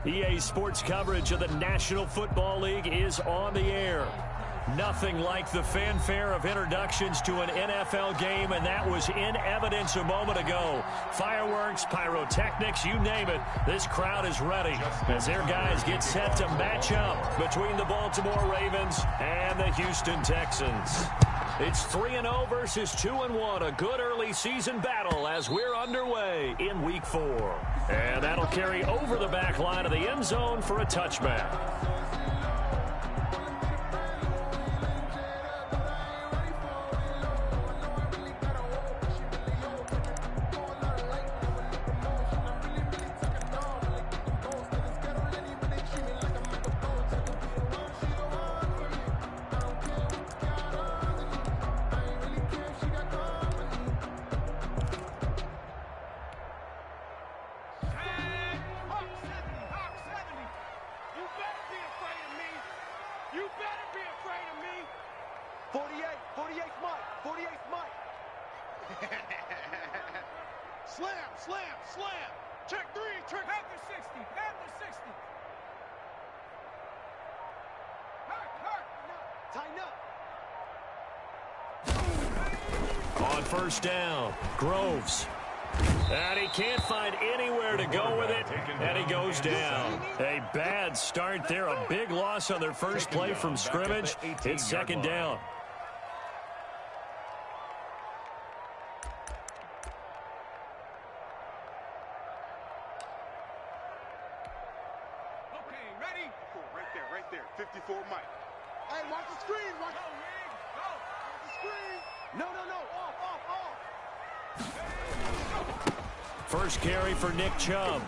EA Sports coverage of the National Football League is on the air. Nothing like the fanfare of introductions to an NFL game, and that was in evidence a moment ago. Fireworks, pyrotechnics, you name it, this crowd is ready as their guys get set to match up between the Baltimore Ravens and the Houston Texans. It's 3-0 versus 2-1, a good early season battle as we're underway in Week 4. And that'll carry over the back line of the end zone for a touchback. First down, Groves. And he can't find anywhere to go with it, and he goes down. A bad start there, a big loss on their first play from scrimmage. It's second down. Okay, ready? Right there, 54 Mike. Hey, watch the screen, watch the screen. No, off. First carry for Nick Chubb.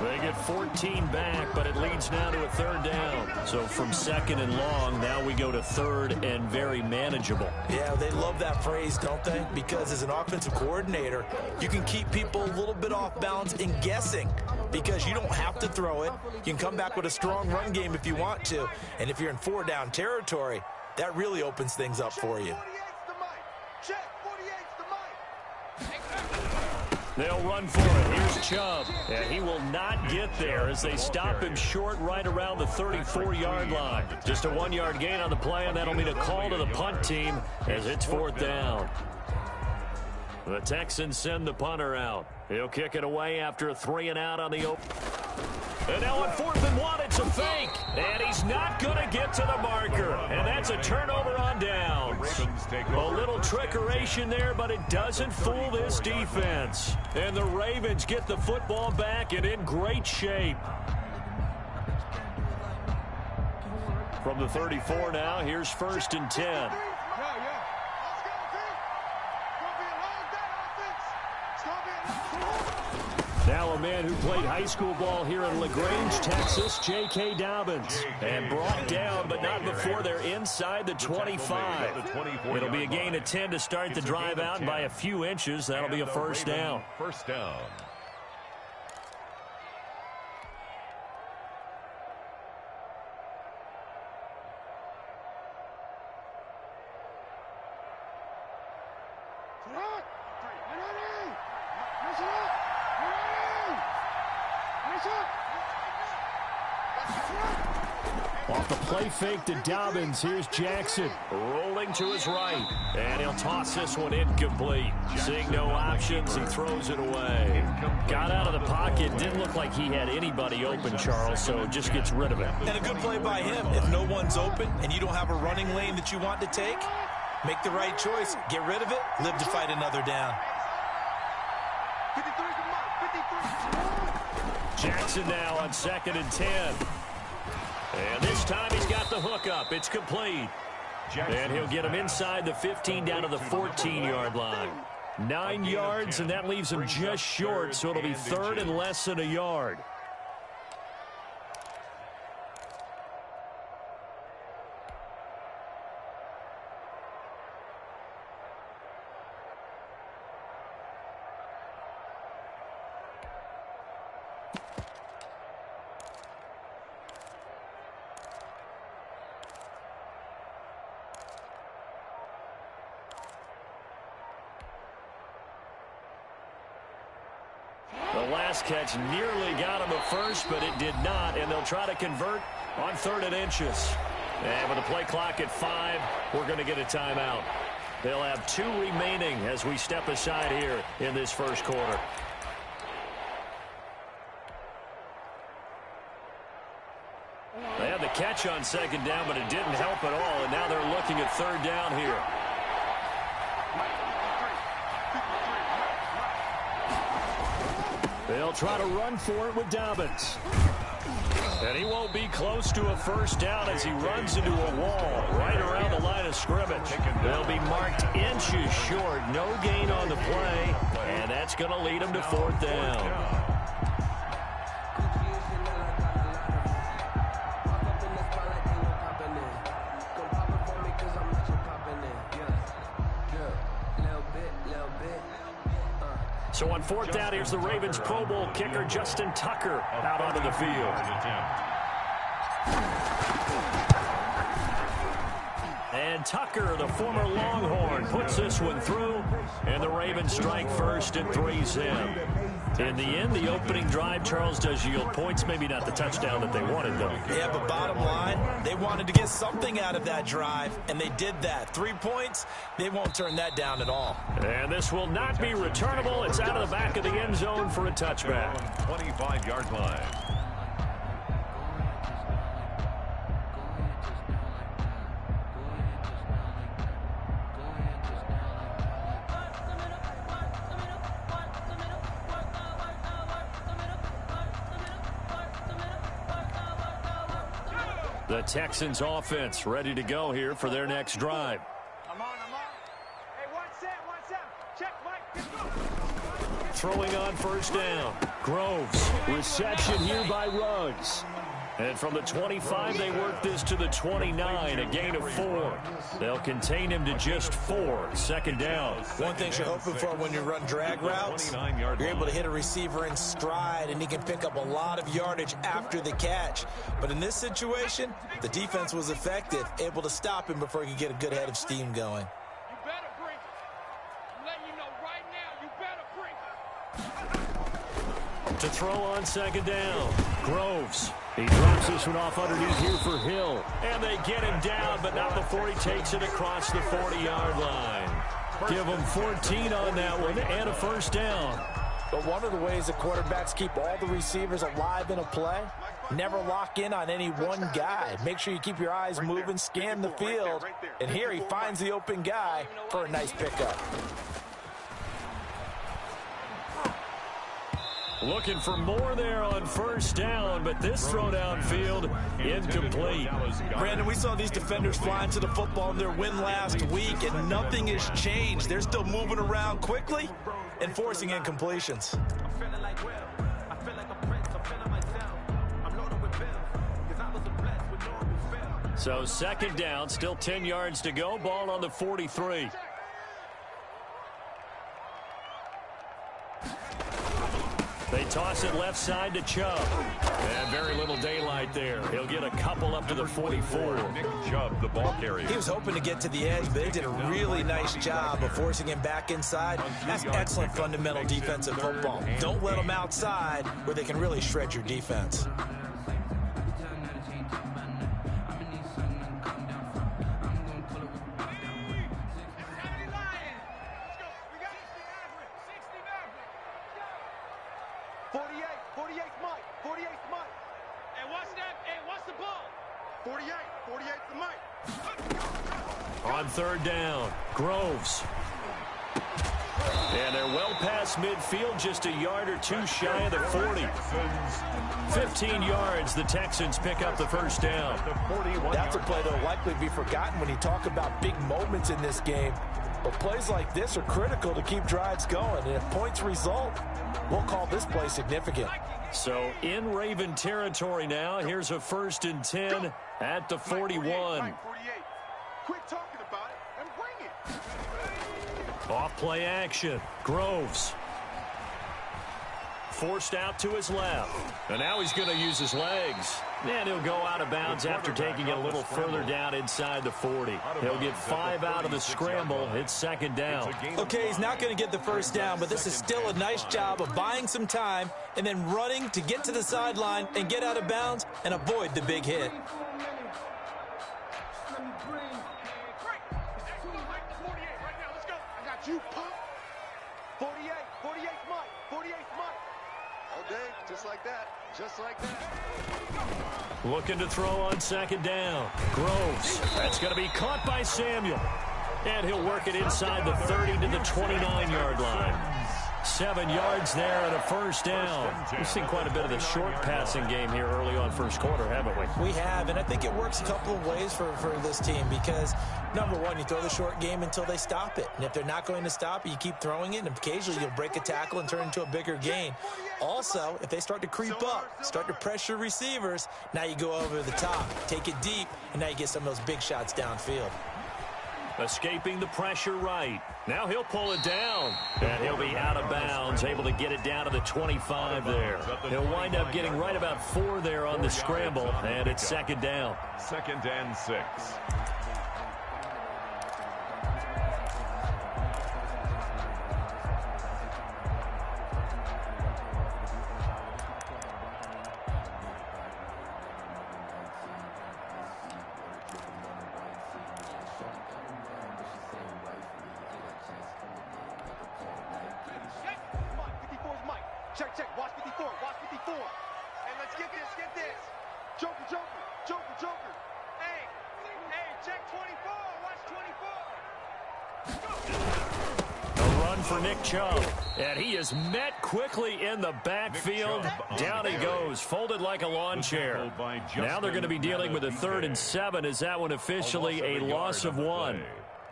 They get 14 back, but it leads now to a third down. So from second and long, now we go to third and very manageable. Yeah, they love that phrase, don't they? Because as an offensive coordinator, you can keep people a little bit off balance and guessing because you don't have to throw it. You can come back with a strong run game if you want to. And if you're in four-down territory, that really opens things up for you. They'll run for it. Here's Chubb. And he will not get there as they stop him short right around the 34-yard line. Just a 1-yard gain on the play, and that'll mean a call to the punt team as it's fourth down. The Texans send the punter out. He'll kick it away after a 3-and-out on the open. And now on 4th and 1, it's a fake. And he's not going to get to the marker. And that's a turnover on downs. A little trickeration there, but it doesn't fool this defense. And the Ravens get the football back and in great shape. From the 34 now, here's 1st and 10. Now a man who played high school ball here in LaGrange, Texas, J.K. Dobbins. And brought down, but not before they're inside the 25. It'll be a gain of 10 to start the drive out, and by a few inches, that'll be a first down. First down. Off the play fake to Dobbins, here's Jackson. Rolling to his right. And he'll toss this one incomplete. Seeing no options, he throws it away. Got out of the pocket, didn't look like he had anybody open, Charles, so just gets rid of it. And a good play by him. If no one's open and you don't have a running lane that you want to take, make the right choice. Get rid of it, live to fight another down. Jackson now on 2nd and 10. And this time he's got the hookup. It's complete. And he'll get him inside the 15 down to the 14-yard line. 9 yards, and that leaves him just short, so it'll be third and less than a yard. The last catch nearly got him a first, but it did not, and they'll try to convert on 3rd and inches. And with the play clock at 5, we're going to get a timeout. They'll have 2 remaining as we step aside here in this first quarter. They had the catch on 2nd down, but it didn't help at all, and now they're looking at 3rd down here. They'll try to run for it with Dobbins. And he won't be close to a first down as he runs into a wall right around the line of scrimmage. They'll be marked inches short. No gain on the play, and that's going to lead them to 4th down. So on 4th down, here's the Ravens Pro Bowl kicker Justin Tucker out onto the field. And Tucker, the former Longhorn, puts this one through, and the Ravens strike first and 3's in. In the end, the opening drive, Charles, does yield points. Maybe not the touchdown that they wanted, though. Yeah, but bottom line, they wanted to get something out of that drive, and they did that. 3 points, they won't turn that down at all. And this will not be returnable. It's out of the back of the end zone for a touchback. 25-yard line. The Texans offense ready to go here for their next drive. I'm on. Hey, 1 7. Check, Mike. Throwing on 1st down. Groves. Reception here by Ruggs. And from the 25, they work this to the 29, a gain of 4. They'll contain him to just 4. 2nd down. One thing you're hoping for when you run drag routes, you're able to hit a receiver in stride, and he can pick up a lot of yardage after the catch. But in this situation, the defense was effective, able to stop him before he could get a good head of steam going. You better bring it. I'm letting you know right now, you better bring it. To throw on 2nd down. Groves. He drops this one off underneath here for Hill. And they get him down, but not before he takes it across the 40-yard line. Give him 14 on that one and a 1st down. But one of the ways that quarterbacks keep all the receivers alive in a play, never lock in on any one guy. Make sure you keep your eyes moving, scan the field. And here he finds the open guy for a nice pickup. Looking for more there on 1st down, but this throw downfield incomplete. Brandon, we saw these defenders flying to the football in their win last week, and nothing has changed. They're still moving around quickly and forcing incompletions. So 2nd down, still 10 yards to go. Ball on the 43. They toss it left side to Chubb. And very little daylight there. He'll get a couple up to the 44. Nick Chubb, the ball carrier. He was hoping to get to the edge, but they did a really nice job of forcing him back inside. That's excellent fundamental defensive football. Don't let them outside where they can really shred your defense. On 3rd down, Groves. And they're well past midfield, just a yard or 2 shy of the 40. 15 yards, the Texans pick up the 1st down. That's a play that will likely be forgotten when you talk about big moments in this game. But plays like this are critical to keep drives going. And if points result, we'll call this play significant. So in Raven territory now, here's a 1st and 10 at the 41. Quit talking about it and bring it. Off play action. Groves. forced out to his left. And now he's going to use his legs. And he'll go out of bounds after taking it a little further down inside the 40. He'll get 5 out of the scramble. It's second down. Okay, he's not going to get the first down, but this is still a nice job of buying some time and then running to get to the sideline and get out of bounds and avoid the big hit. You pump. 48, 48 Mike, 48 Mike. All day, just like that, just like that. Looking to throw on second down. Groves. That's going to be caught by Samuel. And he'll work it inside the 30 to the 29-yard line. 7 yards there and a first down. We've seen quite a bit of the short passing game here early on first quarter, haven't we? We have, and I think it works a couple of ways for this team because, number one, you throw the short game until they stop it. And if they're not going to stop it, you keep throwing it, and occasionally you'll break a tackle and turn it into a bigger gain. Also, if they start to creep up, start to pressure receivers, now you go over the top, take it deep, and now you get some of those big shots downfield. Escaping the pressure right. Now he'll pull it down. And he'll be out of bounds, able to get it down to the 25 there. He'll wind up getting right about 4 there on the scramble, and it's second down. 2nd and 6. Check, check, watch 54, watch 54. Hey, let's get this. Joker. Hey, check 24, watch 24. A run for Nick Chubb. And he is met quickly in the backfield. Down he goes, folded like a lawn chair. Now they're going to be dealing with a 3rd and 7. Is that one officially a loss of 1?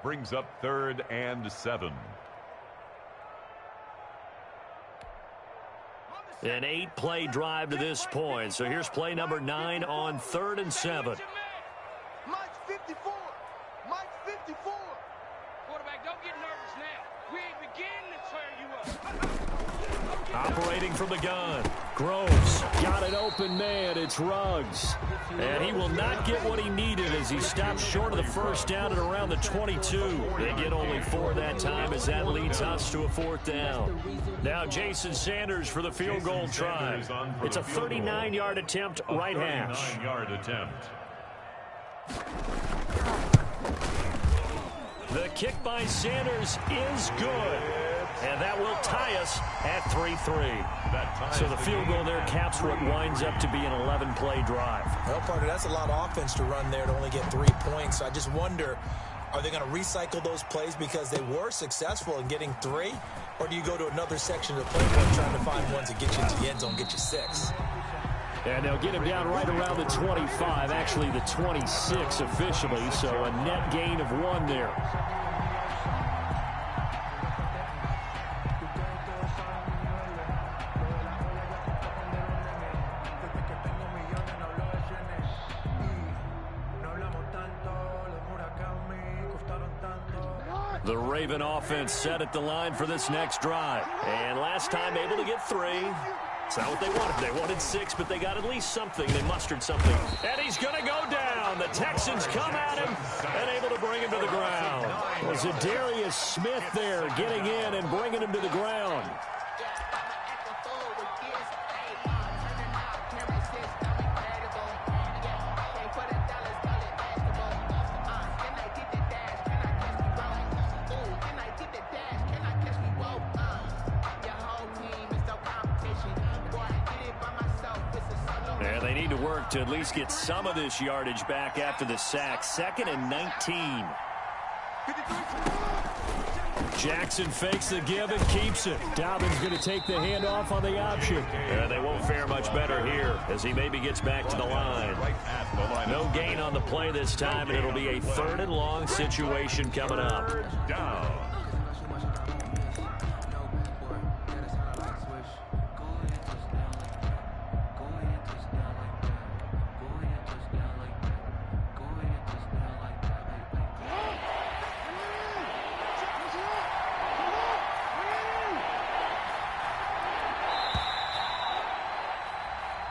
Brings up 3rd and 7. An 8-play drive to this point. So here's play number 9 on 3rd and 7. Mike's 54. Mike's 54. Quarterback, don't get nervous now. We ain't beginning to turn you up. Operating from the gun. Groves got an open man. It's Ruggs. And he will not get what he needed as he stops short of the first down at around the 22. They get only 4 that time as that leads us to a 4th down. Now Jason Sanders for the field goal try. It's a 39-yard attempt, right hash. 39-yard attempt. The kick by Sanders is good. And that will tie us at 3-3. So the field goal there caps what winds up to be an 11-play drive. Well, partner, that's a lot of offense to run there to only get 3 points. So I just wonder, are they going to recycle those plays because they were successful in getting 3? Or do you go to another section of the playbook trying to find ones that get you into the end zone, get you 6? And they'll get him down right around the 25, actually the 26 officially. So a net gain of 1 there. The Raven offense set at the line for this next drive. And last time able to get 3. It's not what they wanted. They wanted 6, but they got at least something. They mustered something. And he's going to go down. The Texans come at him and able to bring him to the ground. Was it Darius Smith there getting in and bringing him to the ground? To at least get some of this yardage back after the sack. 2nd and 19. Jackson fakes the give and keeps it. Dobbins going to take the handoff on the option. They won't fare much better here as he maybe gets back to the line. No gain on the play this time, and it'll be a 3rd and long situation coming up. 3rd down.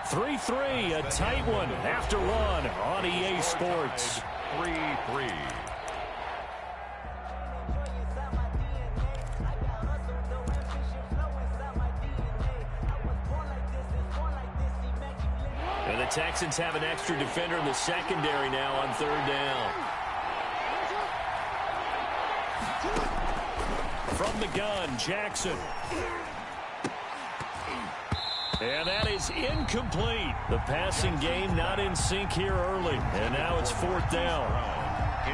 3-3, a tight one after one on EA Sports. 3-3. And the Texans have an extra defender in the secondary now on third down. From the gun, Jackson. And that is incomplete. The passing game not in sync here early. And now it's fourth down.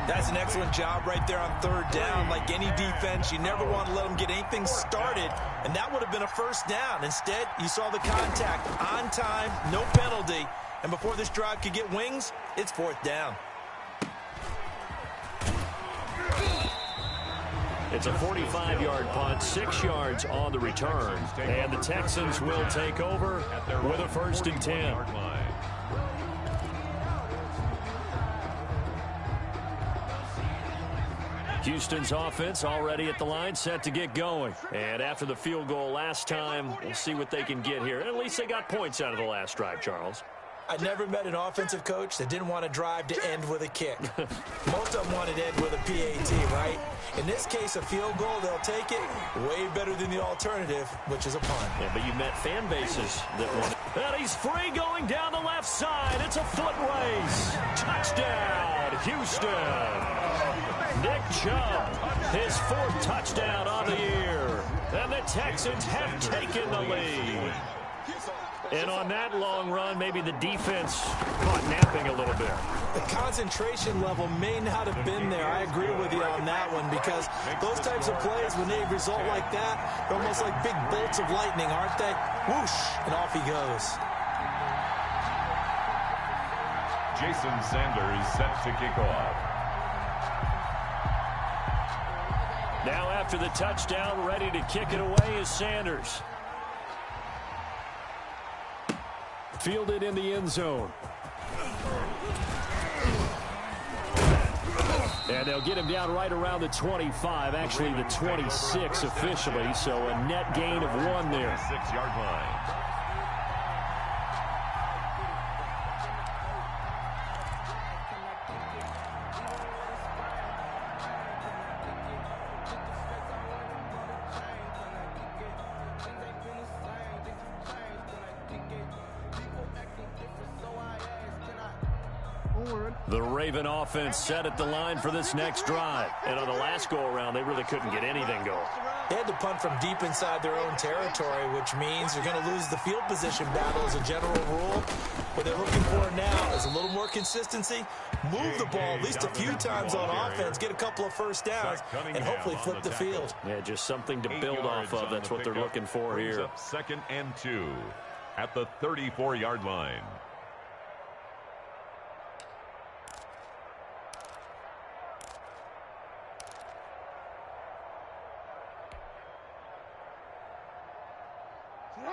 That's an excellent job right there on third down. Like any defense, you never want to let them get anything started, and that would have been a first down. Instead, you saw the contact on time, no penalty, and before this drive could get wings, it's fourth down. It's a 45-yard punt, 6 yards on the return, and the Texans will take over with a 1st and 10. Houston's offense already at the line, set to get going. And after the field goal last time, we'll see what they can get here. At least they got points out of the last drive, Charles. I never met an offensive coach that didn't want to drive to end with a kick. Most of them wanted to end with a PAT, right? In this case, a field goal, they'll take it. Way better than the alternative, which is a punt. Yeah, but you met fan bases that want it. And he's free going down the left side. It's a foot race. Touchdown, Houston. Nick Chubb, his 4th touchdown on the year. And the Texans have taken the lead. And on that long run, maybe the defense caught napping a little bit. The concentration level may not have been there. I agree with you on that one, because those types of plays, when they result like that, they're almost like big bolts of lightning, aren't they? Whoosh, and off he goes. Jason Sanders set to kick off. Now after the touchdown, ready to kick it away is Sanders. Fielded in the end zone. And they'll get him down right around the 25, actually the 26 officially, so a net gain of 1 there. 6-yard line. The Raven offense set at the line for this next drive. And on the last go-around, they really couldn't get anything going. They had to punt from deep inside their own territory, which means you're going to lose the field position battle as a general rule. What they're looking for now is a little more consistency, move the ball at least a few times on offense, get a couple of first downs, and hopefully flip the field. Yeah, just something to build off of. That's what they're looking for here. 2nd and 2 at the 34-yard line.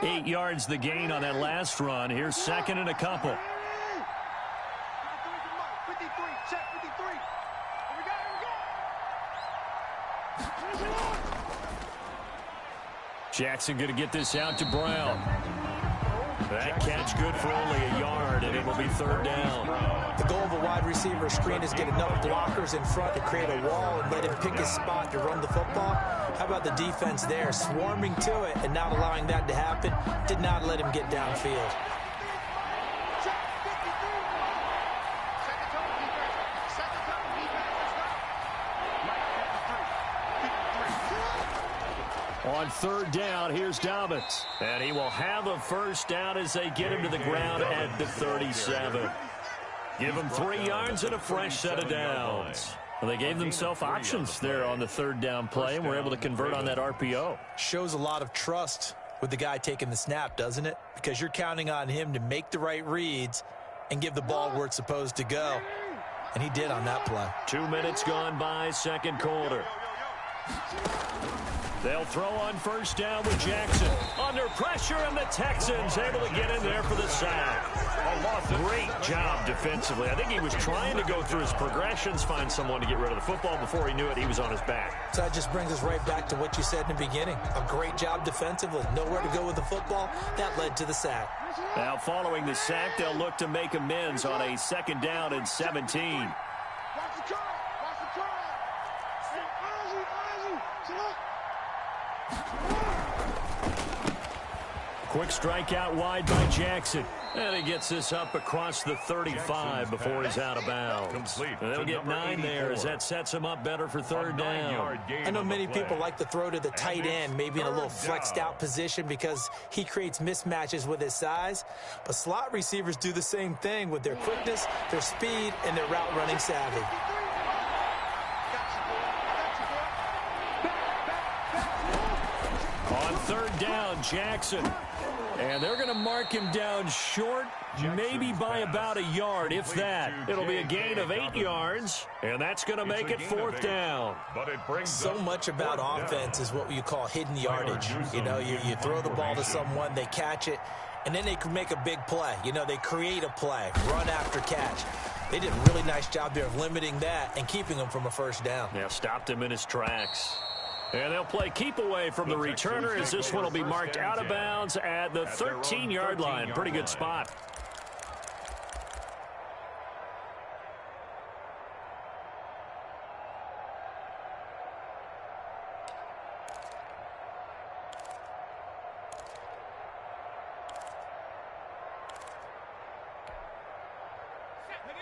Eight yards the gain on that last run. Here's 2nd and a couple. 53, check 53. Here we go. Jackson going to get this out to Brown. That catch good for only a yard, and it will be 3rd down. The goal of a wide receiver screen is get enough blockers in front to create a wall and let him pick his spot to run the football. How about the defense there, swarming to it and not allowing that to happen? Did not let him get downfield. On 3rd down, here's Dobbins. And he will have a first down as they get him to the ground at the 37. Give him 3 yards and a fresh set of downs. Well, they gave themselves options there on the 3rd down play and were able to convert on that RPO. Shows a lot of trust with the guy taking the snap, doesn't it? Because you're counting on him to make the right reads and give the ball where it's supposed to go. And he did on that play. 2 minutes gone by, 2nd quarter. They'll throw on first down with Jackson. Under pressure, and the Texans able to get in there for the sack. Great job defensively. I think he was trying to go through his progressions, find someone to get rid of the football. Before he knew it, he was on his back. So that just brings us right back to what you said in the beginning. A great job defensively. Nowhere to go with the football. That led to the sack. Now, following the sack, they'll look to make amends on a 2nd down and 17. Quick strike out wide by Jackson. And he gets this up across the 35 before he's out of bounds. They'll get 9 there as that sets him up better for 3rd down. I know many people like to throw to the tight end, maybe in a little flexed out position because he creates mismatches with his size. But slot receivers do the same thing with their quickness, their speed, and their route running savvy. On 3rd down, Jackson. And they're going to mark him down short, maybe by about a yard, if that. It'll be a gain of 8 yards, and that's going to make it 4th down. So much about offense is what you call hidden yardage. You know, you throw the ball to someone, they catch it, and then they can make a big play. You know, they create a play, run after catch. They did a really nice job there of limiting that and keeping him from a 1st down. Yeah, stopped him in his tracks. And they'll play keep away from the returner as this one will be marked out of bounds at the 13-yard line. Pretty good spot.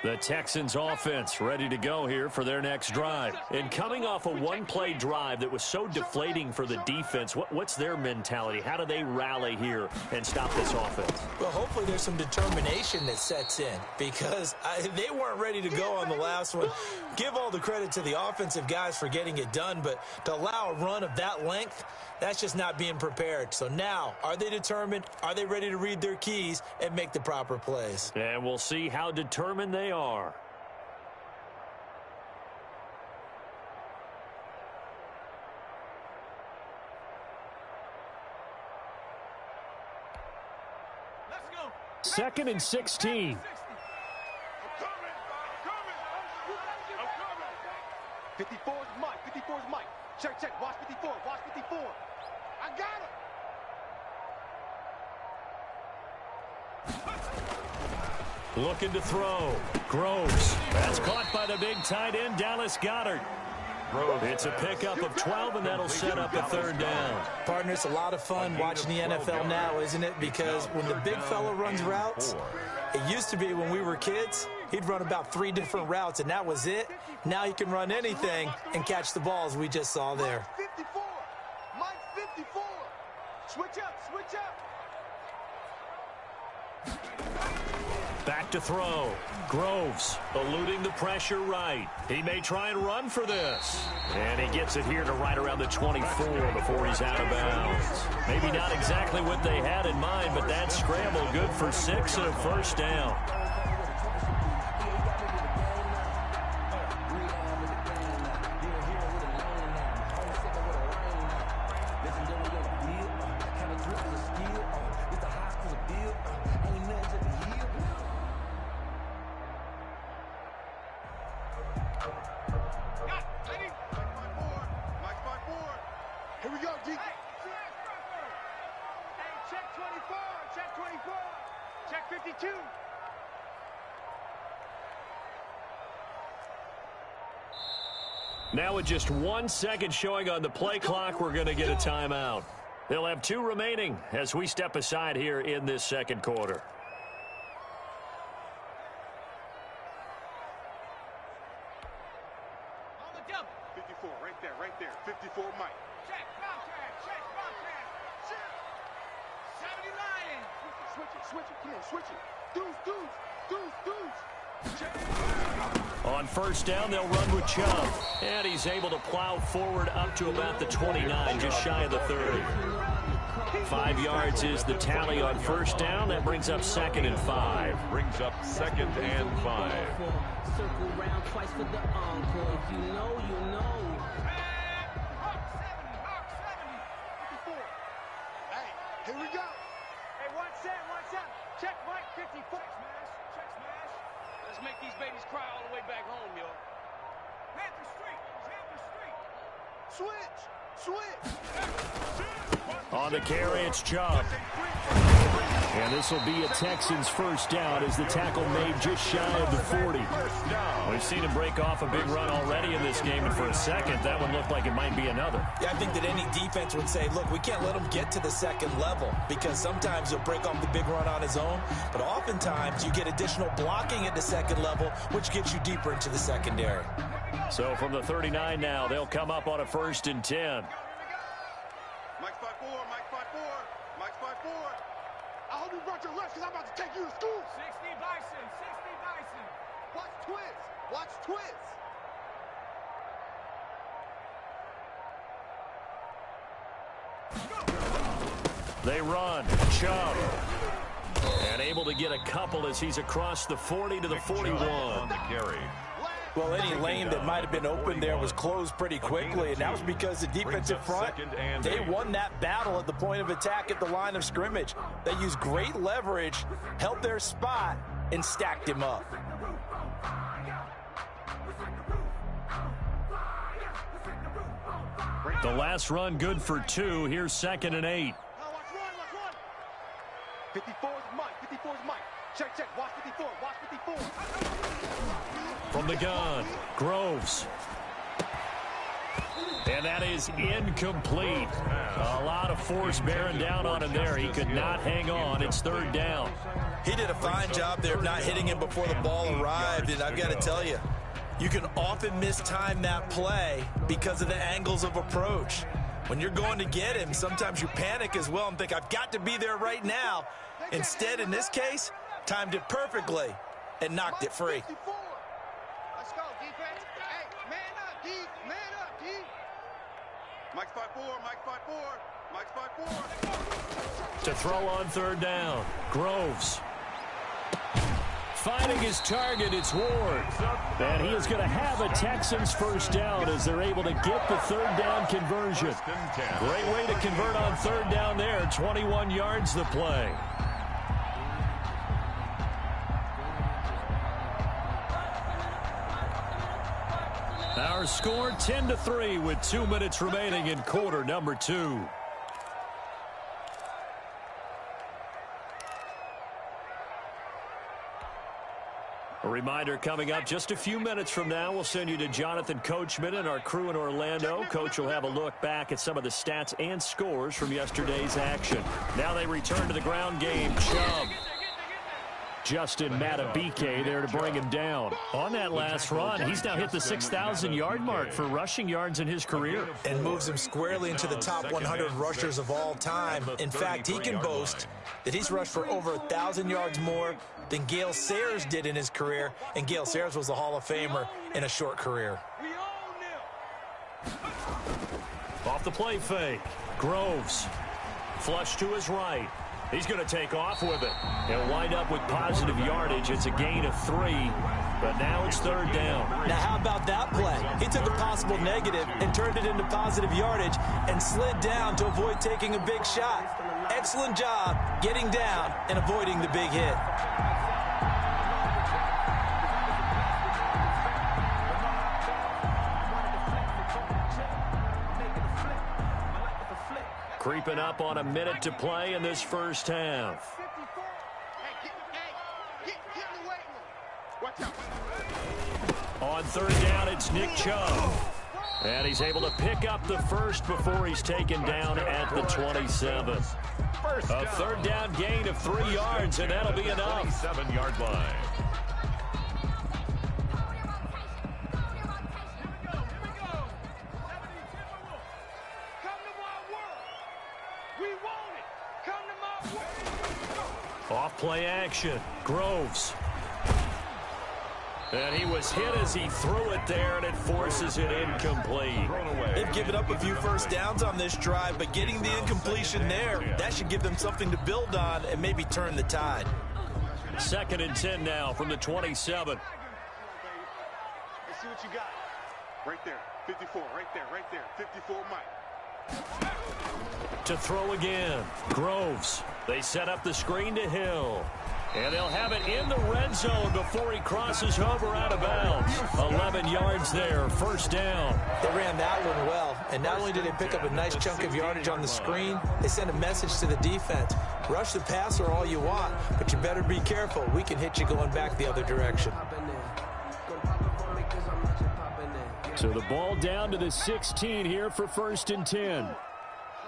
The Texans offense ready to go here for their next drive. And coming off a one-play drive that was so deflating for the defense, what's their mentality? How do they rally here and stop this offense? Well, hopefully there's some determination that sets in because they weren't ready to go on the last one. Give all the credit to the offensive guys for getting it done, but to allow a run of that length, that's just not being prepared. So now, are they determined? Are they ready to read their keys and make the proper plays? And we'll see how determined they are. Let's go. 2nd and 16. 54's Mike. 54's Mike. Check. Watch 54. Watch 54. I got him. Looking to throw. Groves. That's caught by the big tight end, Dallas Goedert. It's a pickup of 12, and that'll set up a 3rd down. Partner, it's a lot of fun watching the NFL now, isn't it? Because when the big fella runs routes, it used to be when we were kids, he'd run about 3 different routes, and that was it. Now he can run anything and catch the balls we just saw there. Mike 54. Mike 54. Switch up. Back to throw. Groves eluding the pressure right. He may try and run for this. And he gets it here to right around the 24 before he's out of bounds. Maybe not exactly what they had in mind, but that scramble good for 6 and a 1st down. Here we go, D. Hey, check 24. Check 24. Check 52. Now with just 1 second showing on the play clock, we're going to get a timeout. They'll have 2 remaining as we step aside here in this 2nd quarter. On the double. 54, right there. 54, Mike. Check, foul track. Check. 70 Lions. Switch it. Come on, switch it. Dudes. On 1st down, they'll run with Chubb. And he's able to plow forward up to about the 29, just shy of the 30. 5 yards is the tally on 1st down. That brings up 2nd and 5. Brings up 2nd and 5. Circle round twice for the encore. If you know, you know. Here we go. Hey, watch that, watch that. Check Mike 54. Check smash. Let's make these babies cry all the way back home, yo. Panther Street. Switch. On the carry, it's Chubb. And this will be a Texans first down as the tackle made just shy of the 40. We've seen him break off a big run already in this game, and for a second, that one looked like it might be another. Yeah, I think that any defense would say, look, we can't let him get to the second level because sometimes he'll break off the big run on his own, but oftentimes you get additional blocking at the second level, which gets you deeper into the secondary. So from the 39 now, they'll come up on a 1st and 10. Mike's 5-4. Mike's 5-4. I hope you brought your lunch because I'm about to take you to school. 60 Bison. Watch twist. They run. Chubb. And able to get a couple as he's across the 40 to the 41. The carry. Well, any lane that might have been open there was closed pretty quickly, and that was because the defensive front, they won that battle at the point of attack at the line of scrimmage. They used great leverage, held their spot, and stacked him up. The last run good for 2. Here's 2nd and 8. 54 is Mike. Check. Watch 54. From the gun, Groves. And that is incomplete. A lot of force bearing down on him there. He could not hang on. It's 3rd down. He did a fine job there of not hitting him before the ball arrived, and I've got to tell you, you can often mistime that play because of the angles of approach. When you're going to get him, sometimes you panic as well and think, I've got to be there right now. Instead, in this case, timed it perfectly and knocked it free. Let's go, defense. Hey, man up, D. Mike's 5-4. To throw on 3rd down, Groves. Finding his target, it's Ward. And he is going to have a Texans first down as they're able to get the 3rd down conversion. Great way to convert on 3rd down there. 21 yards the play. Our score 10-3 with 2 minutes remaining in quarter number 2. A reminder coming up just a few minutes from now, we'll send you to Jonathan Coachman and our crew in Orlando. Coach will have a look back at some of the stats and scores from yesterday's action. Now they return to the ground game. Chubb. Justin Matabike there to bring him down. On that last run, he's now hit the 6,000-yard mark for rushing yards in his career. And moves him squarely into the top 100 rushers of all time. In fact, he can boast that he's rushed for over 1,000 yards more than Gale Sayers did in his career. And Gale Sayers was a Hall of Famer in a short career. Off the play fake. Groves. Flush to his right. He's going to take off with it. He'll wind up with positive yardage. It's a gain of 3, but now it's 3rd down. Now, how about that play? He took a possible negative and turned it into positive yardage and slid down to avoid taking a big shot. Excellent job getting down and avoiding the big hit. Creeping up on a minute to play in this first half. On 3rd down, it's Nick Chubb. And he's able to pick up the first before he's taken down at the 27. A 3rd down gain of 3 yards, and that'll be enough. 27-yard line. Off play action. Groves. And he was hit as he threw it there, and it forces it incomplete. They've given up a few first downs on this drive, but getting the incompletion there, that should give them something to build on and maybe turn the tide. 2nd and 10 now from the 27. Let's see what you got. Right there. 54. Right there. 54, Mike. To throw again. Groves. They set up the screen to Hill. And they'll have it in the red zone before he crosses over out of bounds. 11 yards there, first down. They ran that one well, and not only did they pick up a nice chunk of yardage on the screen, they sent a message to the defense. Rush the passer all you want, but you better be careful. We can hit you going back the other direction. So the ball down to the 16 here for 1st and 10. I'm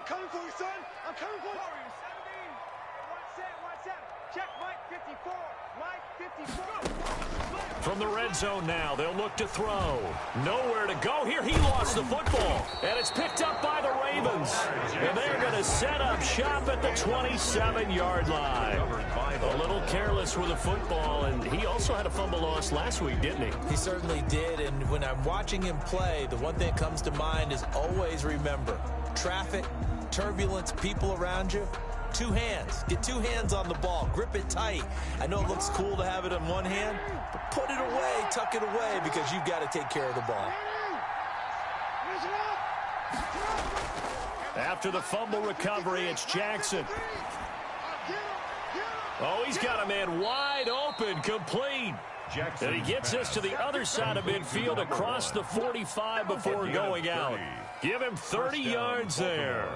coming for you, son. I'm coming for you. Check Mike 54. Mike 54. From the red zone now, they'll look to throw. Nowhere to go here. He lost the football. And it's picked up by the Ravens. And they're going to set up shop at the 27-yard line. A little careless with the football, and he also had a fumble loss last week, didn't he? He certainly did, and when I'm watching him play, the one thing that comes to mind is always remember, traffic, turbulence, people around you. 2 hands. Get 2 hands on the ball. Grip it tight. I know it looks cool to have it in one hand, but put it away, tuck it away, because you've got to take care of the ball. After the fumble recovery, it's Jackson. Oh, he's got a man wide open, complete. And he gets this to the other side of midfield across the 45 before going out. Give him 30 yards there.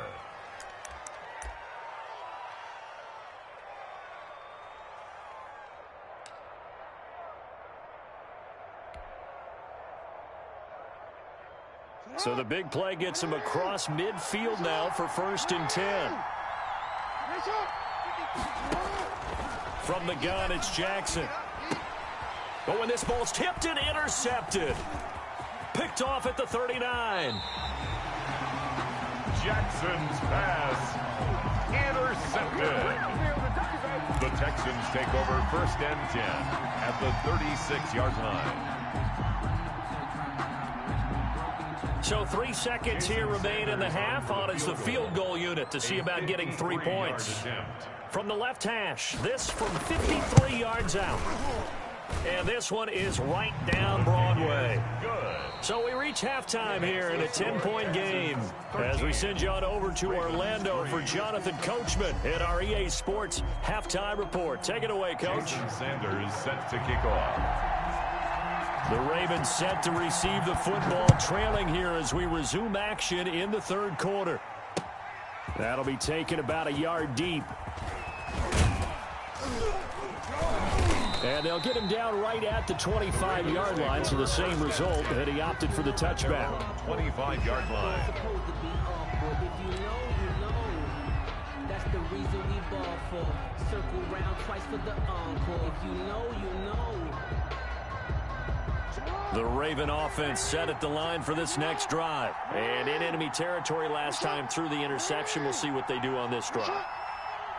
So the big play gets him across midfield now for 1st and 10. From the gun, it's Jackson. Oh, and this ball's tipped and intercepted. Picked off at the 39. Jackson's pass intercepted. The Texans take over 1st and 10 at the 36-yard line. So 3 seconds here remain in the half. On is the field goal unit to see about getting 3 points. From the left hash, this from 53 yards out. And this one is right down Broadway. So we reach halftime here in a 10-point game as we send you on over to Orlando for Jonathan Coachman at our EA Sports Halftime Report. Take it away, Coach. Sanders set to kick off. The Ravens set to receive the football, trailing here as we resume action in the 3rd quarter. That'll be taken about a yard deep. And they'll get him down right at the 25-yard line, so the same result, and he opted for the touchback. 25-yard line. That's the reason we ball for. Circle round twice for the encore. If you know, you know. The Raven offense set at the line for this next drive. And in enemy territory last time through the interception. We'll see what they do on this drive.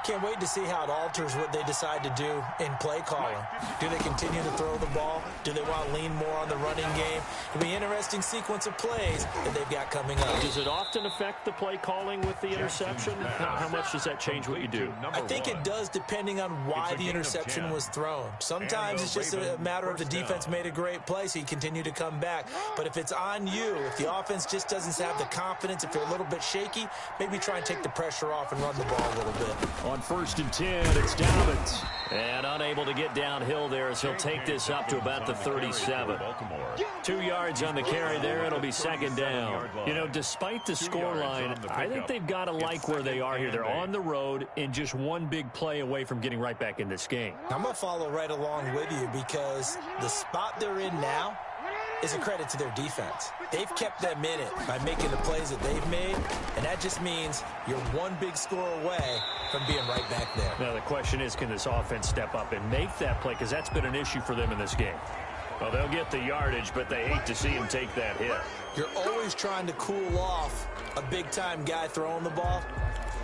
Can't wait to see how it alters what they decide to do in play calling. Do they continue to throw the ball? Do they want to lean more on the running game? It'll be an interesting sequence of plays that they've got coming up. Does it often affect the play calling with the interception? How much does that change what you do? I think it does, depending on why the interception was thrown. Sometimes it's just a matter of the defense made a great play, so you continue to come back. But if it's on you, if the offense just doesn't have the confidence, if they're a little bit shaky, maybe try and take the pressure off and run the ball a little bit. On 1st and 10, it's Dobbins. And unable to get downhill there as he'll take this up to about the 37. 2 yards on the carry there. It'll be 2nd down. You know, despite the scoreline, I think they've got to like where they are here. They're on the road and just one big play away from getting right back in this game. I'm going to follow right along with you because the spot they're in now is a credit to their defense. They've kept them in it by making the plays that they've made, and that just means you're one big score away from being right back there. Now, the question is, can this offense step up and make that play? Because that's been an issue for them in this game. Well, they'll get the yardage, but they hate to see him take that hit. You're always trying to cool off a big-time guy throwing the ball,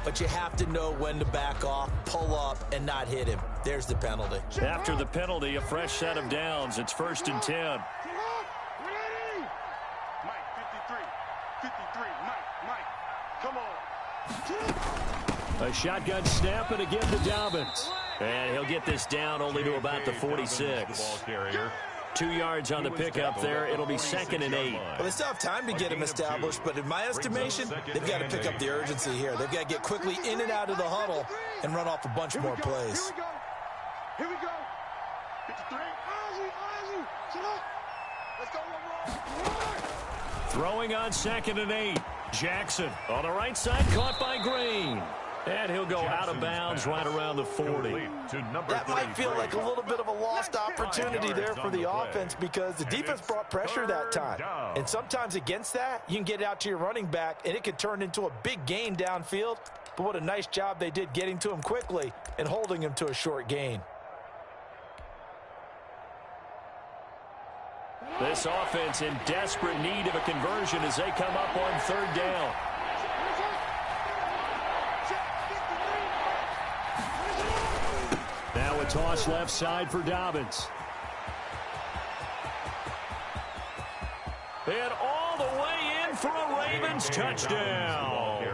but you have to know when to back off, pull up, and not hit him. There's the penalty. After the penalty, a fresh set of downs. It's 1st and 10. A shotgun snap, and again to Dobbins. And he'll get this down only to about the 46. 2 yards on the pickup there. It'll be 2nd and 8. Well, they still have time to get him established, but in my estimation, they've got to pick up the urgency here. They've got to get quickly in and out of the huddle and run off a bunch more plays. Here we go. 53. Ozzy. Shut up. Let's go one more. Throwing on 2nd and 8. Jackson on the right side, caught by Green. And he'll go out of bounds right around the 40. That might feel like a little bit of a lost opportunity there for the offense because the defense brought pressure that time. And sometimes against that, you can get it out to your running back, and it could turn into a big gain downfield. But what a nice job they did getting to him quickly and holding him to a short gain. This offense in desperate need of a conversion as they come up on 3rd down. Now a toss left side for Dobbins. And all the way in for a Ravens touchdown.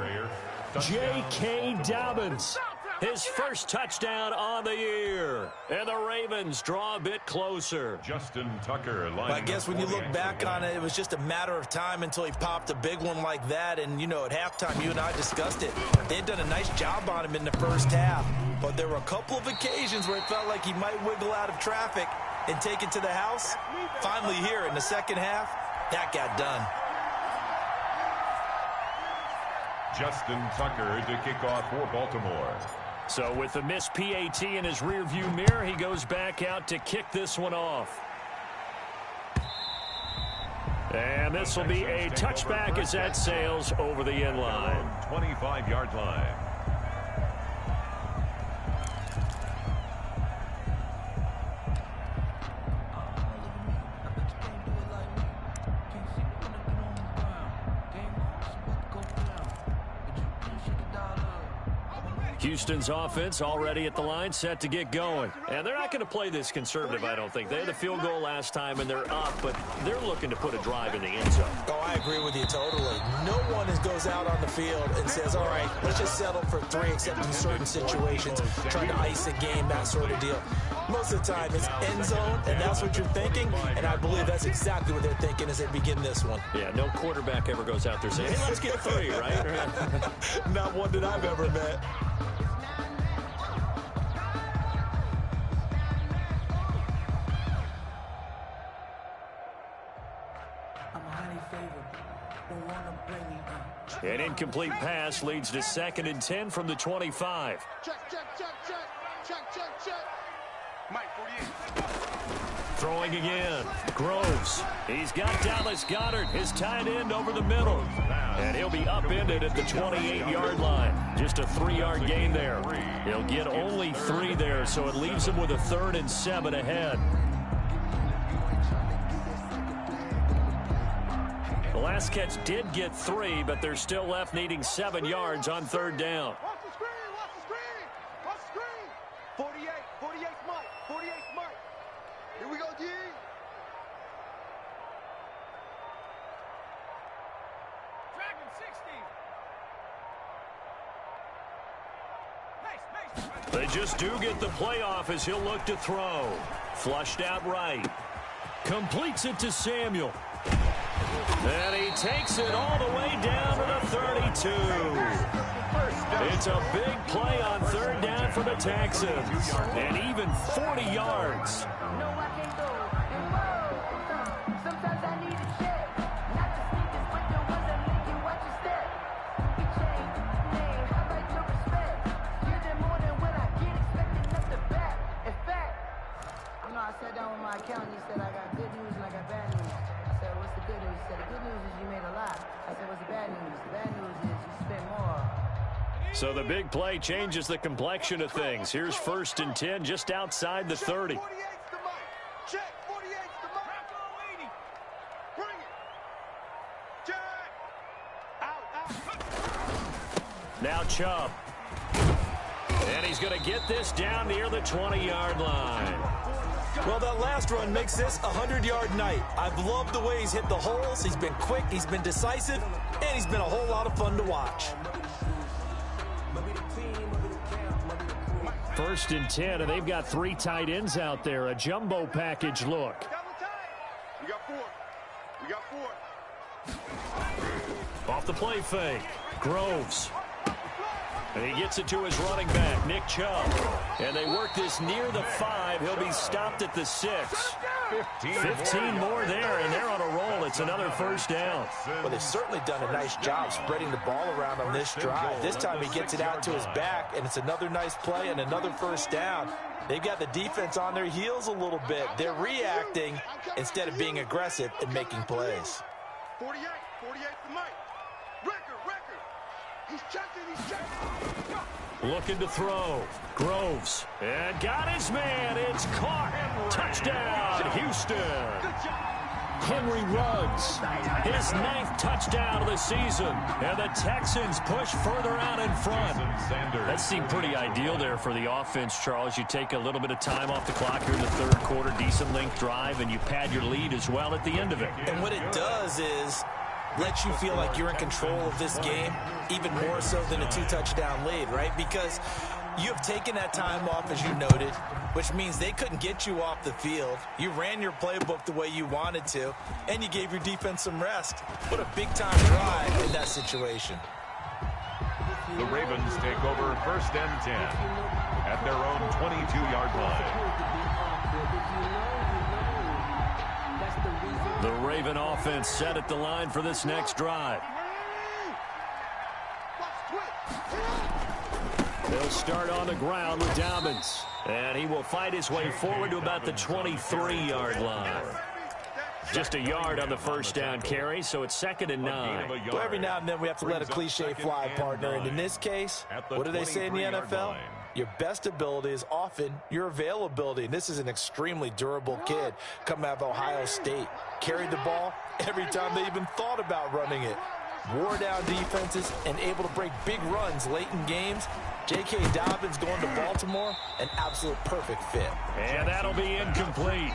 J.K. Dobbins. His first touchdown on the year. And the Ravens draw a bit closer. Justin Tucker. I guess when you look back on it, it was just a matter of time until he popped a big one like that. And, you know, at halftime, you and I discussed it. They had done a nice job on him in the first half. But there were a couple of occasions where it felt like he might wiggle out of traffic and take it to the house. Finally here in the second half, that got done. Justin Tucker to kick off for Baltimore. So with the missed PAT in his rearview mirror, he goes back out to kick this one off. And this will be a touchback as that sails over the end line. 25-yard line. Houston's offense already at the line, set to get going. And they're not going to play this conservative, I don't think. They had a field goal last time, and they're up, but they're looking to put a drive in the end zone. Oh, I agree with you totally. No one goes out on the field and says, all right, let's just settle for 3, except in certain situations, trying to ice a game, that sort of deal. Most of the time, it's end zone, and that's what you're thinking, and I believe that's exactly what they're thinking as they begin this one. Yeah, no quarterback ever goes out there saying, hey, let's get 3, right? Not one that I've ever met. An incomplete pass leads to 2nd and 10 from the 25. Check. Mike, 48. Throwing again. Groves. He's got Dallas Goedert, his tight end, over the middle. And he'll be upended at the 28-yard line. Just a 3-yard gain there. He'll get only 3 there, so it leaves him with a 3rd and 7 ahead. The last catch did get 3, but they're still left needing 7 yards on 3rd down. Watch the screen. 48 Mike. Here we go, D. Dragon 60. They just do get the playoff as he'll look to throw. Flushed out right. Completes it to Samuel. And he takes it all the way down to the 32. It's a big play on 3rd down for the Texans. And even 40 yards. I sat down with my accountant. He said, I got good news and I got bad news. I said, what's the good news? He said, the good news is you made a lot. I said, what's the bad news? The bad news is you spent more. So the big play changes the complexion of things. Here's 1st and 10 just outside the 30. 48's the Mike. Check. 48's the Mike. Bring it. Check. Out. Now Chubb. And he's going to get this down near the 20-yard line. Well, that last run makes this a 100-yard night. I've loved the way he's hit the holes. He's been quick, he's been decisive, and he's been a whole lot of fun to watch. 1st and 10, and they've got 3 tight ends out there. A jumbo package look. Double time. the play fake. Groves. And he gets it to his running back, Nick Chubb. And they work this near the 5. He'll be stopped at the 6. 15 more there, and they're on a roll. It's another first down. Well, they've certainly done a nice job spreading the ball around on this drive. This time he gets it out to his back, and it's another nice play and another first down. They've got the defense on their heels a little bit. They're reacting instead of being aggressive and making plays. 48 for Mike. Record. He's checking. Looking to throw. Groves. And got his man. It's caught. Touchdown, Houston. Henry Ruggs, his 9th touchdown of the season. And the Texans push further out in front. That seemed pretty ideal there for the offense, Charles. You take a little bit of time off the clock here in the 3rd quarter, decent length drive, and you pad your lead as well at the end of it. And what it does is lets you feel like you're in control of this game, even more so than a 2-touchdown lead, right? Because you have taken that time off, as you noted, which means they couldn't get you off the field. You ran your playbook the way you wanted to, and you gave your defense some rest. What a big-time drive in that situation. The Ravens take over 1st and 10 at their own 22-yard line. The Raven offense set at the line for this next drive. They'll start on the ground with Dobbins. And he will fight his way forward to about the 23-yard line. Just a yard on the first down carry, so it's 2nd and 9. Well, every now and then we have to let a cliche fly, partner. And in this case, what do they say in the NFL? Your best ability is often your availability. And this is an extremely durable kid coming out of Ohio State. Carried the ball every time they even thought about running it. Wore down defenses and able to break big runs late in games. J.K. Dobbins going to Baltimore, an absolute perfect fit. And that'll be incomplete.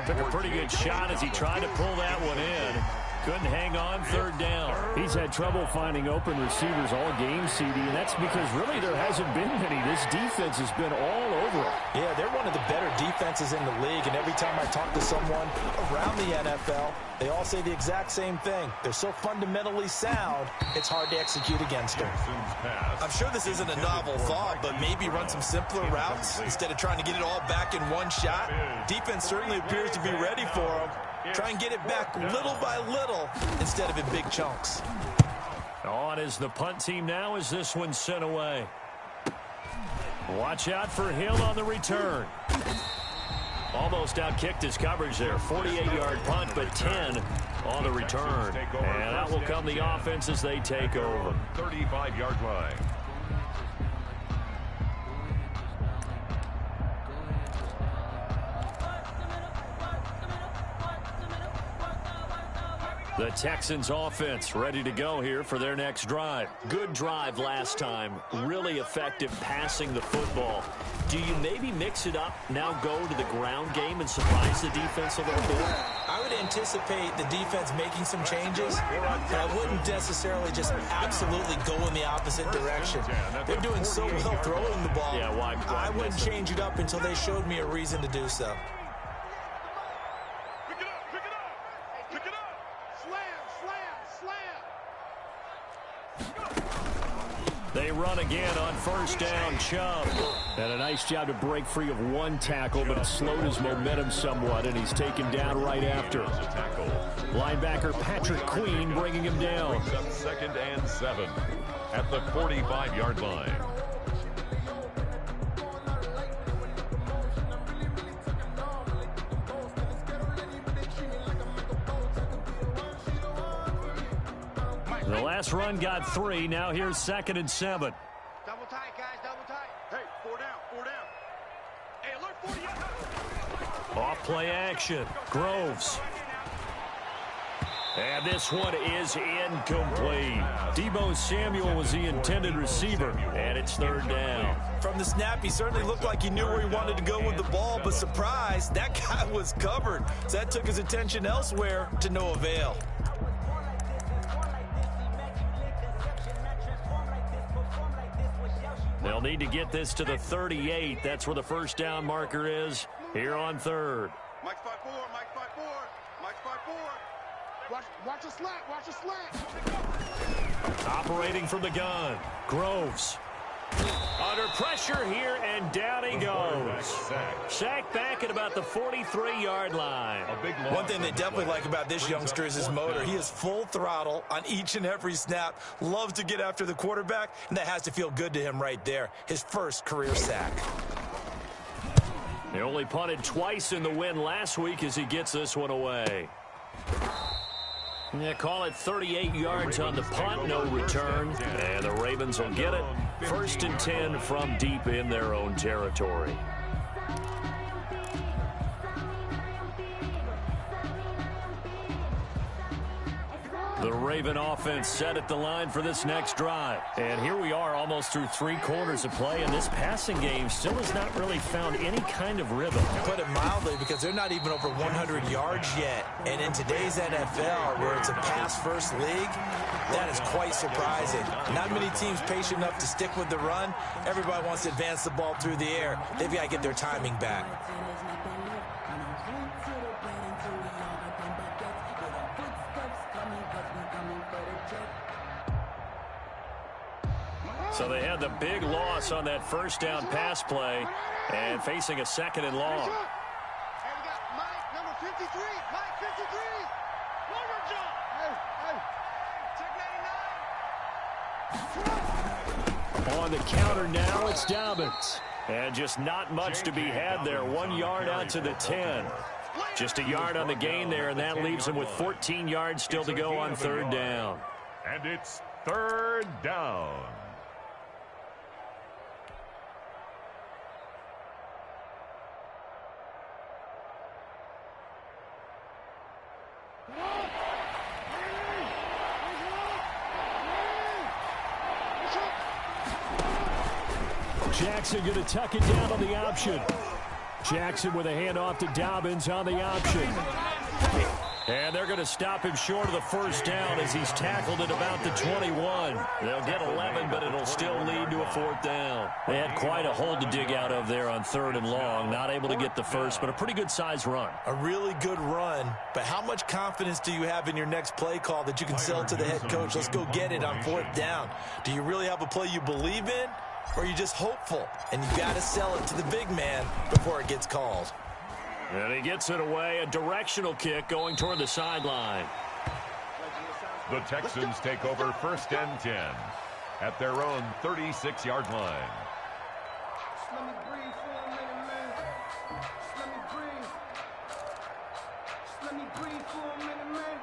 Took a pretty good shot as he tried to pull that one in. Couldn't hang on 3rd down. He's had trouble finding open receivers all game, CD, and that's because really there hasn't been many. This defense has been all over it. Yeah, they're one of the better defenses in the league, and every time I talk to someone around the NFL, they all say the exact same thing. They're so fundamentally sound, it's hard to execute against them. I'm sure this isn't a novel thought, but maybe run some simpler routes instead of trying to get it all back in one shot. Defense certainly appears to be ready for them. Try and get it back little by little instead of in big chunks. On is the punt team now as this one's sent away. Watch out for Hill on the return. Almost outkicked his coverage there. 48-yard punt, but 10 on the return. And that will come the offense as they take over. 35-yard line. The Texans offense ready to go here for their next drive. Good drive last time. Really effective passing the football. Do you maybe mix it up, now go to the ground game and surprise the defense a little bit? I would anticipate the defense making some changes, but I wouldn't necessarily just absolutely go in the opposite direction. They're doing so well throwing the ball. Yeah, why I wouldn't change it up until they showed me a reason to do so. They run again on first down, Chubb. And a nice job to break free of one tackle, but it slowed his momentum somewhat, and he's taken down right after. Linebacker Patrick Queen bringing him down. 2nd and 7 at the 45-yard line. The last run got 3. Now here's 2nd and 7. Double tight, guys, double tight. Hey, 4 down. Hey, alert 40. Off play action. Groves. And this one is incomplete. Deebo Samuel was the intended receiver, and it's 3rd down. From the snap, he certainly looked like he knew where he wanted to go with the ball, but surprise, that guy was covered. So that took his attention elsewhere to no avail. They'll need to get this to the 38. That's where the first down marker is here on 3rd. Mike's 5-4, Mike's 5-4, Mike's 5-4. Watch a slant, watch a slant. Operating from the gun, Groves. Under pressure here, and down he goes. Sacked back at about the 43-yard line. One thing they definitely like about this youngster is his motor. He is full throttle on each and every snap. Loves to get after the quarterback, and that has to feel good to him right there. His first career sack. He only punted twice in the win last week as he gets this one away. Yeah, call it 38 yards on the punt, no return. And the Ravens will get it. 1st and 10 from deep in their own territory. The Raven offense set at the line for this next drive. And here we are almost through 3 quarters of play, and this passing game still has not really found any kind of rhythm. Put it mildly, because they're not even over 100 yards yet. And in today's NFL, where it's a pass-first league, that is quite surprising. Not many teams patient enough to stick with the run. Everybody wants to advance the ball through the air. They've got to get their timing back. So they had the big loss on that first down pass play and facing a 2nd and long. Hey, we got Mike, number 53. Mike, 53. Lower jump. Hey, check 99. On the counter now, it's Dobbins. And just not much to be had there. 1 yard out to the 10. Just a yard on the gain there, and that leaves him with 14 yards still to go on 3rd down. And it's 3rd down. Jackson going to tuck it down on the option. Jackson with a handoff to Dobbins on the option. And they're going to stop him short of the 1st down as he's tackled at about the 21. They'll get 11, but it'll still lead to a 4th down. They had quite a hole to dig out of there on 3rd and long. Not able to get the first, but a pretty good-sized run. A really good run, but how much confidence do you have in your next play call that you can sell to the head coach? Let's go get it on 4th down. Do you really have a play you believe in, or are you just hopeful? And you got to sell it to the big man before it gets called. And he gets it away, a directional kick going toward the sideline. The Texans take over 1st and 10 at their own 36-yard line. Just let me breathe for a minute, man. Just let me breathe. Just let me breathe for a minute, man.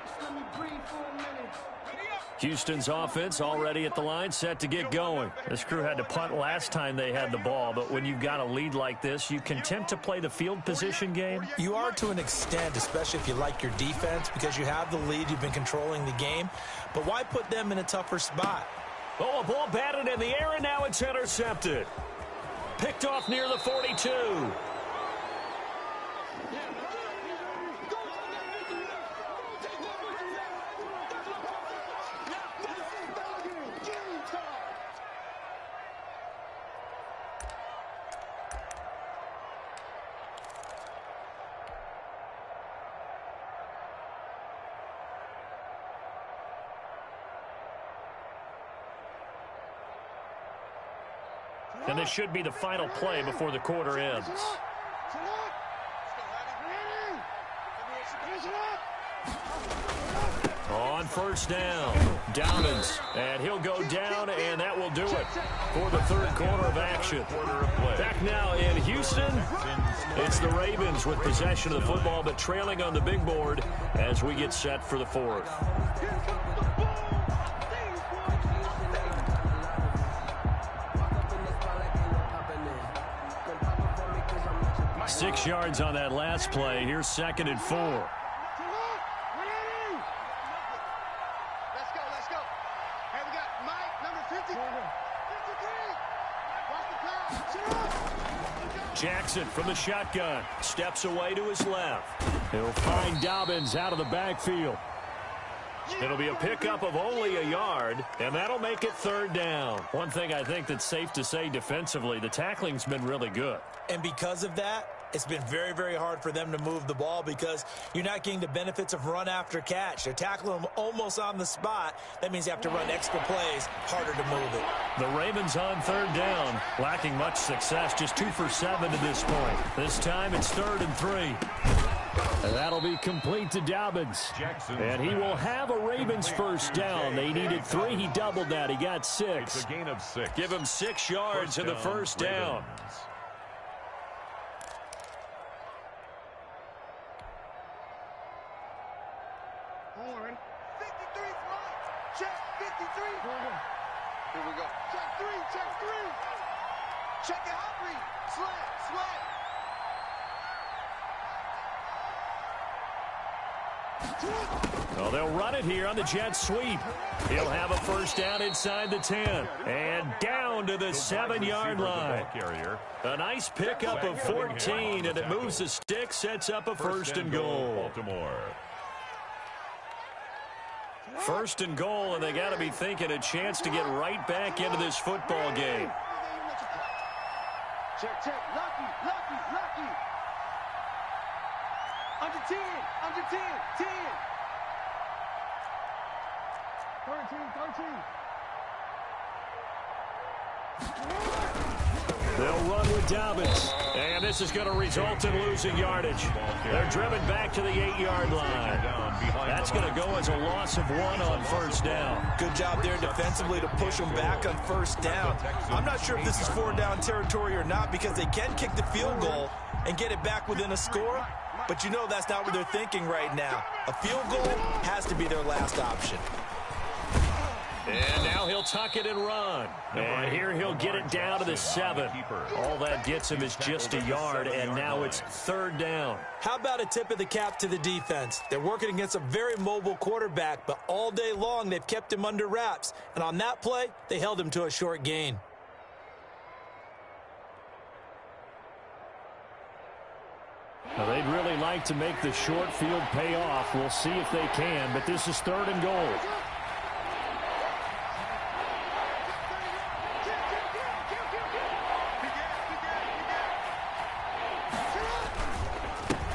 Just let me breathe for a minute. Houston's offense already at the line, set to get going. This crew had to punt last time they had the ball, but when you've got a lead like this, you can tend to play the field position game. You are to an extent, especially if you like your defense, because you have the lead, you've been controlling the game. But why put them in a tougher spot? Oh, a ball batted in the air, and now it's intercepted. Picked off near the 42. And this should be the final play before the quarter ends. On 1st down, Dobbins, and he'll go down, and that will do it for the 3rd quarter of action. Back now in Houston, it's the Ravens with possession of the football, but trailing on the big board as we get set for the 4th. 6 yards on that last play. Here's 2nd and 4. Let's go, let's go. Hey, we got Mike, number 53. Watch the clock. Jackson from the shotgun. Steps away to his left. He'll find Dobbins out of the backfield. It'll be a pickup of only a yard, and that'll make it 3rd down. One thing I think that's safe to say defensively, the tackling's been really good. And because of that, It's been very, very hard for them to move the ball because you're not getting the benefits of run after catch. They're tackling them almost on the spot. That means you have to run extra plays, harder to move it. The Ravens on third down, lacking much success, just 2 for 7 to this point. This time it's 3rd and 3. And that'll be complete to Dobbins. And he will have a Ravens first down. They needed 3. He doubled that. He got 6. It's a gain of 6. Give him 6 yards in the first down. Horn. 53's right. Check 53. Here we go. Check 3. Check 3. Check it out, read. Slant. Well, they'll run it here on the jet sweep. He'll have a first down inside the 10. And down to the 7-yard line. A nice pickup of 14, and it moves the stick, sets up a first and goal. Baltimore. First and goal, and they got to be thinking a chance to get right back into this football game. Check. Lucky. Under 10. 10. 13. They'll run with Dobbins, and this is going to result in losing yardage. They're driven back to the 8-yard line. That's going to go as a loss of 1 on first down. Good job there defensively to push them back on first down. I'm not sure if this is 4-down territory or not because they can kick the field goal and get it back within a score, but you know that's not what they're thinking right now. A field goal has to be their last option. And now he'll tuck it and run. And here he'll get it down to the 7. All that gets him is just a yard, and now it's 3rd down. How about a tip of the cap to the defense? They're working against a very mobile quarterback, but all day long they've kept him under wraps. And on that play, they held him to a short gain. Now, they'd really like to make the short field pay off. We'll see if they can, but this is 3rd and goal.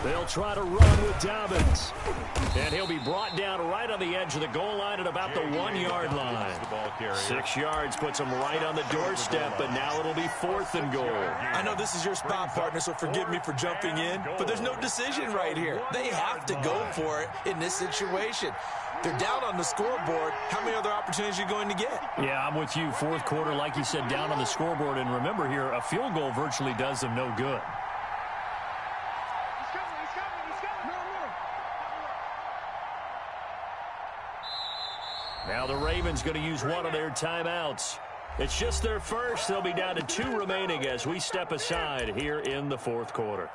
They'll try to run with Dobbins. And he'll be brought down right on the edge of the goal line at about the 1-yard line. 6 yards puts him right on the doorstep, but now it'll be 4th and goal. I know this is your spot, partner, so forgive me for jumping in, but there's no decision right here. They have to go for it in this situation. They're down on the scoreboard. How many other opportunities are you going to get? Yeah, I'm with you. 4th quarter, like you said, down on the scoreboard. And remember here, a field goal virtually does them no good. Now the Ravens going to use one of their timeouts. It's just their first. They'll be down to 2 remaining as we step aside here in the 4th quarter.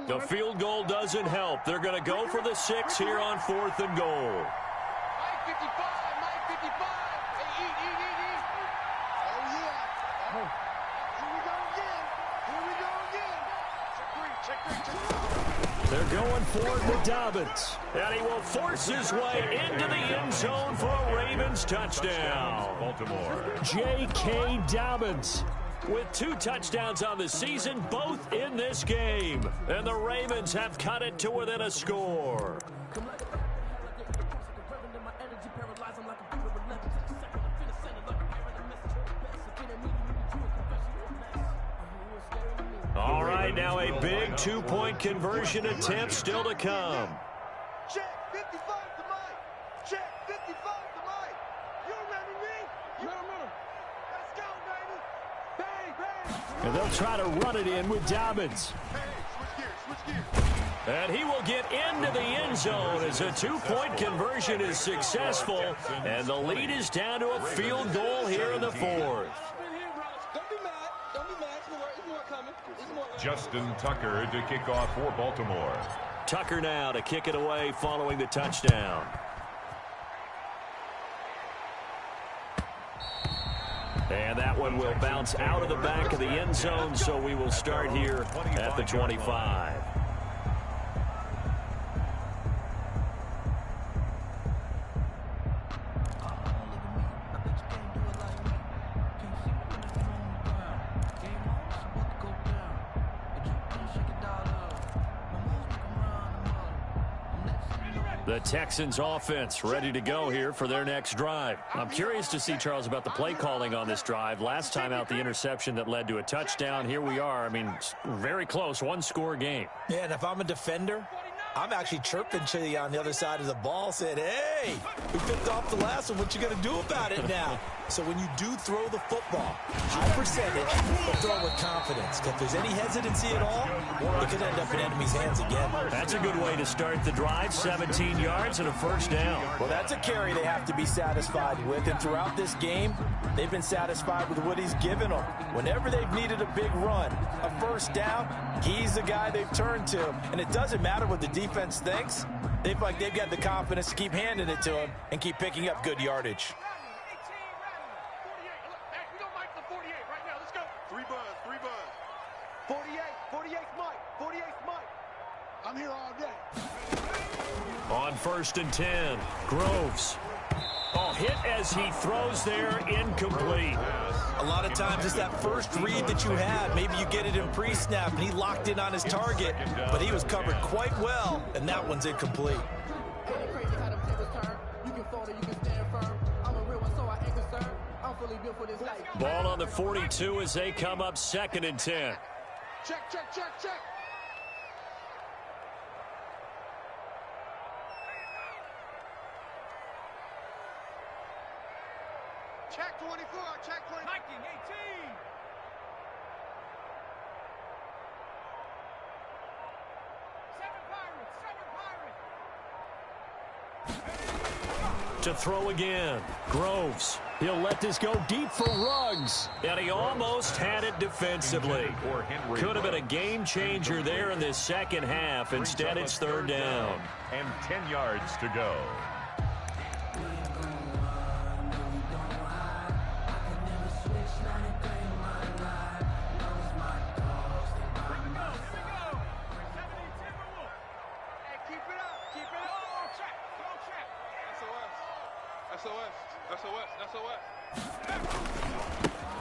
The field goal doesn't help. They're going to go for the 6 here on 4th and goal. Mike 55. Hey, eat. Oh, yeah. Here we go again. Check 3. They're going for it with Dobbins. And he will force his way into the end zone for a Ravens touchdown. Baltimore. J.K. Dobbins with 2 touchdowns on the season, both in this game. And the Ravens have cut it to within a score. All right, now a big 2-point conversion attempt still to come. Check 55 to Mike. Check 55 to Mike. You remember me? Let's go, baby. Bang. And they'll try to run it in with Dobbins. Switch gears. And he will get into the end zone as a 2-point conversion is successful. And the lead is down to a field goal here in the 4th. Don't be mad. It's more coming. Justin Tucker to kick off for Baltimore. Tucker now to kick it away following the touchdown. And that one will bounce out of the back of the end zone, so we will start here at the 25. The Texans offense ready to go here for their next drive. I'm curious to see, Charles, about the play calling on this drive. Last time out, the interception that led to a touchdown. Here we are. I mean, very close, one-score game. Yeah, and if I'm a defender, I'm actually chirping to you on the other side of the ball, saying, hey, we picked off the last one. What you going to do about it now? So when you do throw the football, high percentage, but throw with confidence. If there's any hesitancy at all, it could end up in enemy's hands again. That's a good way to start the drive. 17 yards and a first down. Well, that's a carry they have to be satisfied with. And throughout this game, they've been satisfied with what he's given them. Whenever they've needed a big run, a first down, he's the guy they've turned to. And it doesn't matter what the defense thinks. They've got the confidence to keep handing it to him and keep picking up good yardage. 48's Mike. I'm here all day. On 1st and 10, Groves. Oh, hit as he throws there, incomplete. A lot of times it's that first read that you have. Maybe you get it in pre-snap, and he locked in on his target, but he was covered quite well, and that one's incomplete. Ball on the 42 as they come up 2nd and 10. Check. Check 24, check 20. Hiking 18. To throw again, Groves. He'll let this go deep for Ruggs. And he almost had it defensively. Could have been a game changer there in this second half. Instead, it's 3rd down. And 10 yards to go.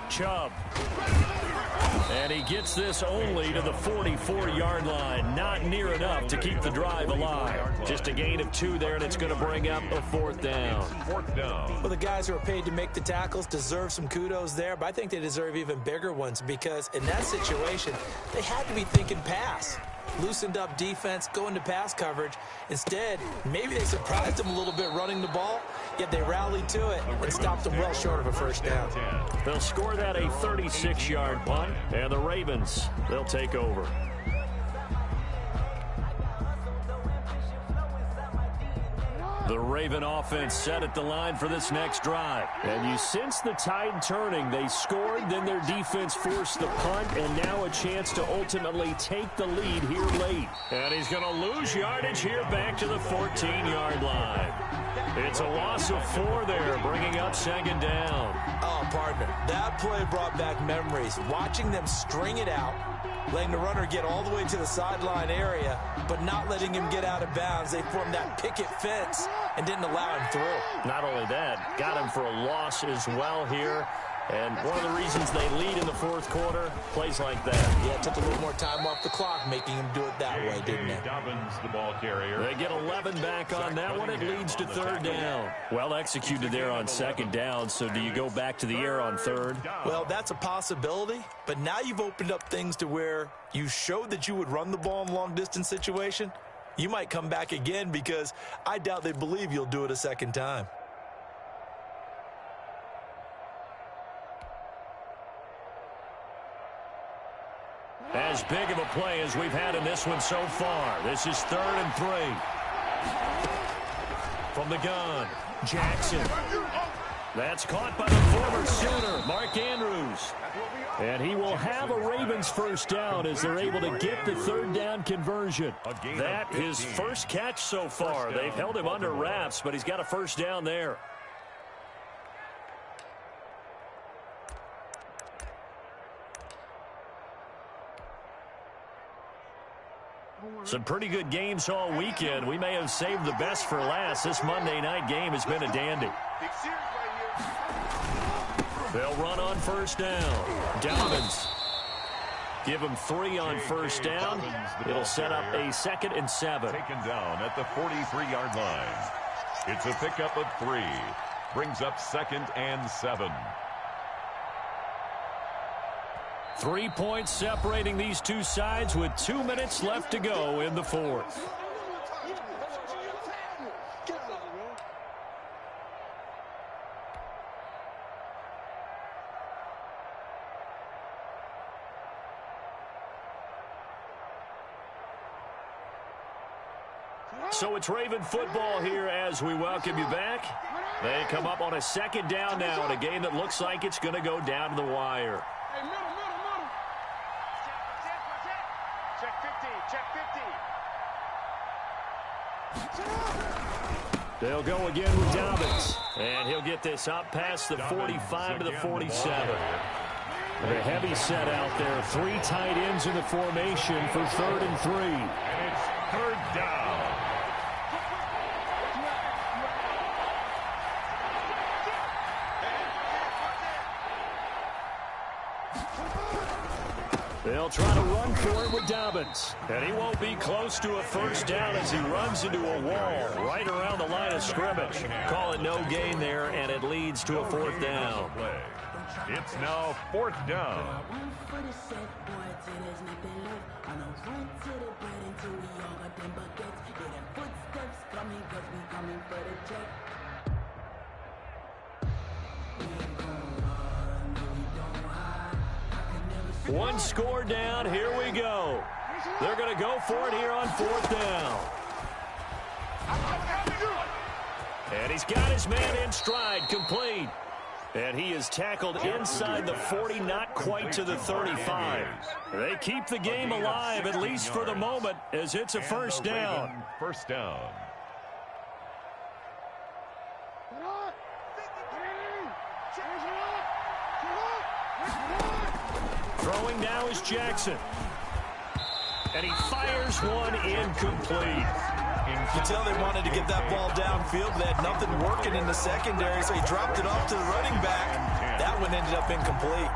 Chubb. And he gets this only to the 44-yard line. Not near enough to keep the drive alive. Just a gain of 2 there, and it's going to bring up a 4th down. Well, the guys who are paid to make the tackles deserve some kudos there, but I think they deserve even bigger ones because in that situation, they had to be thinking pass. Loosened up defense, going to pass coverage. Instead, maybe they surprised them a little bit running the ball, yet they rallied to it and stopped them well short of a first down. They'll score that a 36-yard punt, and the Ravens, they'll take over. The Raven offense set at the line for this next drive. And you sense the tide turning. They scored, then their defense forced the punt, and now a chance to ultimately take the lead here late. And he's going to lose yardage here back to the 14-yard line. It's a loss of 4 there, bringing up 2nd down. Oh, partner, that play brought back memories. Watching them string it out, letting the runner get all the way to the sideline area, but not letting him get out of bounds. They formed that picket fence and didn't allow him through. Not only that, got him for a loss as well here. And one of the reasons they lead in the 4th quarter, plays like that. Yeah, it took a little more time off the clock, making him do it that way, didn't it? Dobbins, the ball carrier. They get 11 back on that one. It leads to 3rd down. Well executed there on 2nd down, so do you go back to the air on 3rd? Well, that's a possibility, but now you've opened up things to where you showed that you would run the ball in long-distance situation. You might come back again because I doubt they believe you'll do it a 2nd time. As big of a play as we've had in this one so far. This is 3rd and 3. From the gun, Jackson. That's caught by the former Sooner, Mark Andrews. And he will have a Ravens first down as they're able to get the 3rd down conversion. That is first catch so far. They've held him under wraps, but he's got a first down there. Some pretty good games all weekend. We may have saved the best for last. This Monday night game has been a dandy. They'll run on first down. Dobbins. Give him 3 on first down. It'll set up a 2nd and 7. Taken down at the 43-yard line. It's a pickup of 3. Brings up 2nd and 7. 3 points separating these two sides with 2 minutes left to go in the 4th. So it's Raven football here as we welcome you back. They come up on a 2nd down now in a game that looks like it's going to go down to the wire. They'll go again with Dobbins. And he'll get this up past the 45 to the 47. A heavy set out there. 3 tight ends in the formation for 3rd and 3. And it's 3rd down. They'll try to run for it with Dobbins. And he won't be close to a first down as he runs into a wall right around the line of scrimmage. Call it no gain there, and it leads to a 4th down. It's now 4th down. One score down. Here we go. They're going to go for it here on 4th down. And he's got his man in stride, complete. And he is tackled inside the 40, not quite to the 35. They keep the game alive, at least for the moment, as it's a first down. First down. Throwing now is Jackson. And he fires one incomplete. You can tell they wanted to get that ball downfield, but they had nothing working in the secondary, so he dropped it off to the running back. That one ended up incomplete.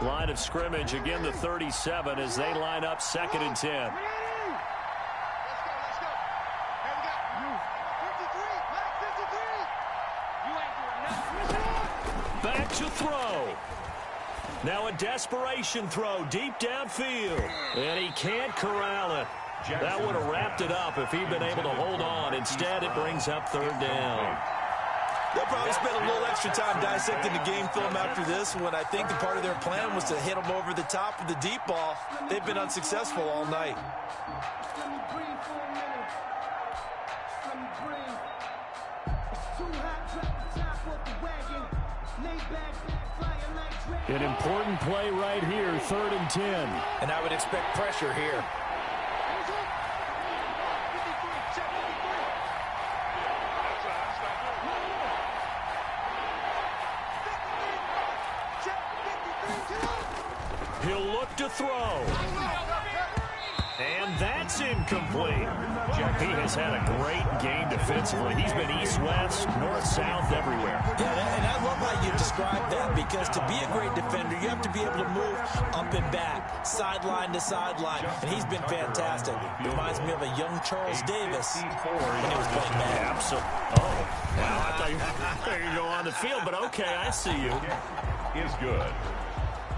Line of scrimmage, again the 37 as they line up 2nd and 10. Back to throw. Now a desperation throw deep downfield. And he can't corral it. That would have wrapped it up if he'd been able to hold on. Instead, it brings up 3rd down. They'll probably spend a little extra time dissecting the game film after this when I think the part of their plan was to hit them over the top of the deep ball. They've been unsuccessful all night. Let me breathe for a minute. Let me breathe. It's too hot, drop the top off the wagon. Lay back, flying like dragon. An important play right here, 3rd and 10. And I would expect pressure here. He'll look to throw. And that's incomplete. He has had a great game defensively. He's been east-west, north-south, everywhere. Yeah, and I love how you describe that, because to be a great defender, you have to be able to move up and back, sideline to sideline, and he's been fantastic. Reminds me of a young Charles Davis when he was playing Madden. Absolutely. Oh, wow, I thought you were going to go on the field, but okay, I see you. Is good.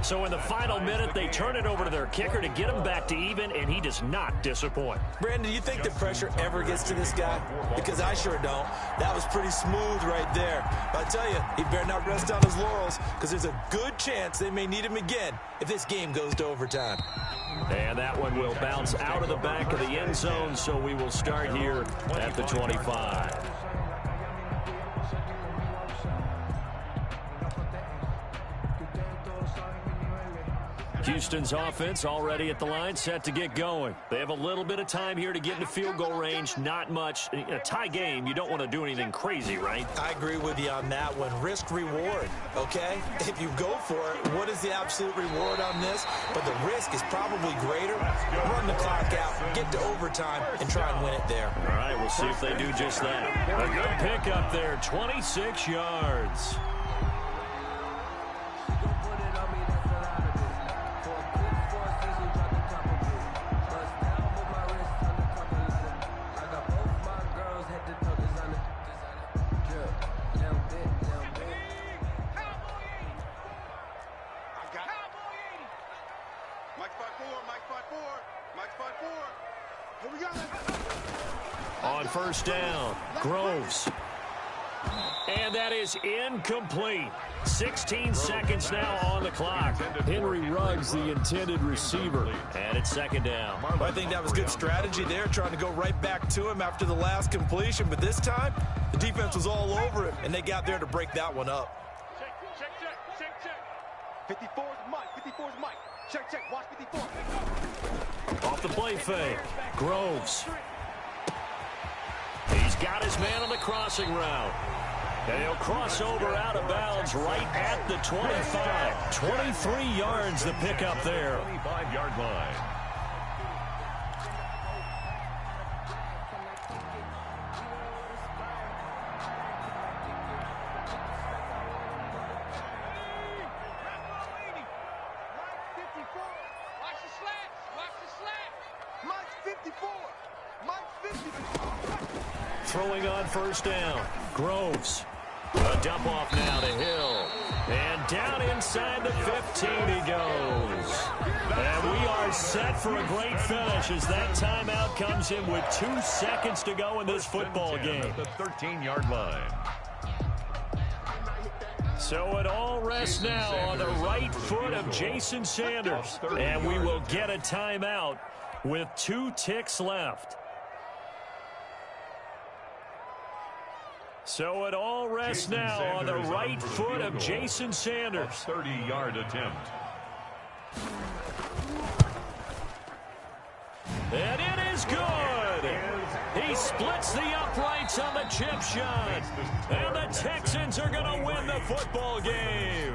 So in the final minute, they turn it over to their kicker to get him back to even, and he does not disappoint. Brandon, do you think the pressure ever gets to this guy? Because I sure don't. That was pretty smooth right there. But I tell you, he better not rest on his laurels, because there's a good chance they may need him again if this game goes to overtime. And that one will bounce out of the back of the end zone, so we will start here at the 25. Houston's offense already at the line, set to get going. They have a little bit of time here to get into field goal range, not much. In a tie game, you don't want to do anything crazy, right? I agree with you on that one. Risk-reward, okay? If you go for it, what is the absolute reward on this? But the risk is probably greater. Run the clock out, get to overtime, and try and win it there. All right, we'll see if they do just that. A good pickup there, 26 yards. On first down, Groves. And that is incomplete. 16 seconds now on the clock. Henry Ruggs, the intended receiver. And it's second down. Well, I think that was good strategy there, trying to go right back to him after the last completion. But this time, the defense was all over him, and they got there to break that one up. Check. 54's Mike. 54's Mike. Check. Watch 54. Off the play fake. Groves. He's got his man on the crossing route. And he'll cross over out of bounds right at the 25. 23 yards to pick up there. 25-yard line. Throwing on first down. Groves. A dump off now to Hill. And down inside the 15 he goes. And we are set for a great finish as that timeout comes in with 2 seconds to go in this football game. At the 13-yard line. So it all rests now on the right foot of Jason Sanders. And we will get a timeout with 2 ticks left. So it all rests now on the right foot of Jason Sanders. 30-yard attempt. And it is good. He splits the uprights on the chip shot. And the Texans are going to win the football game.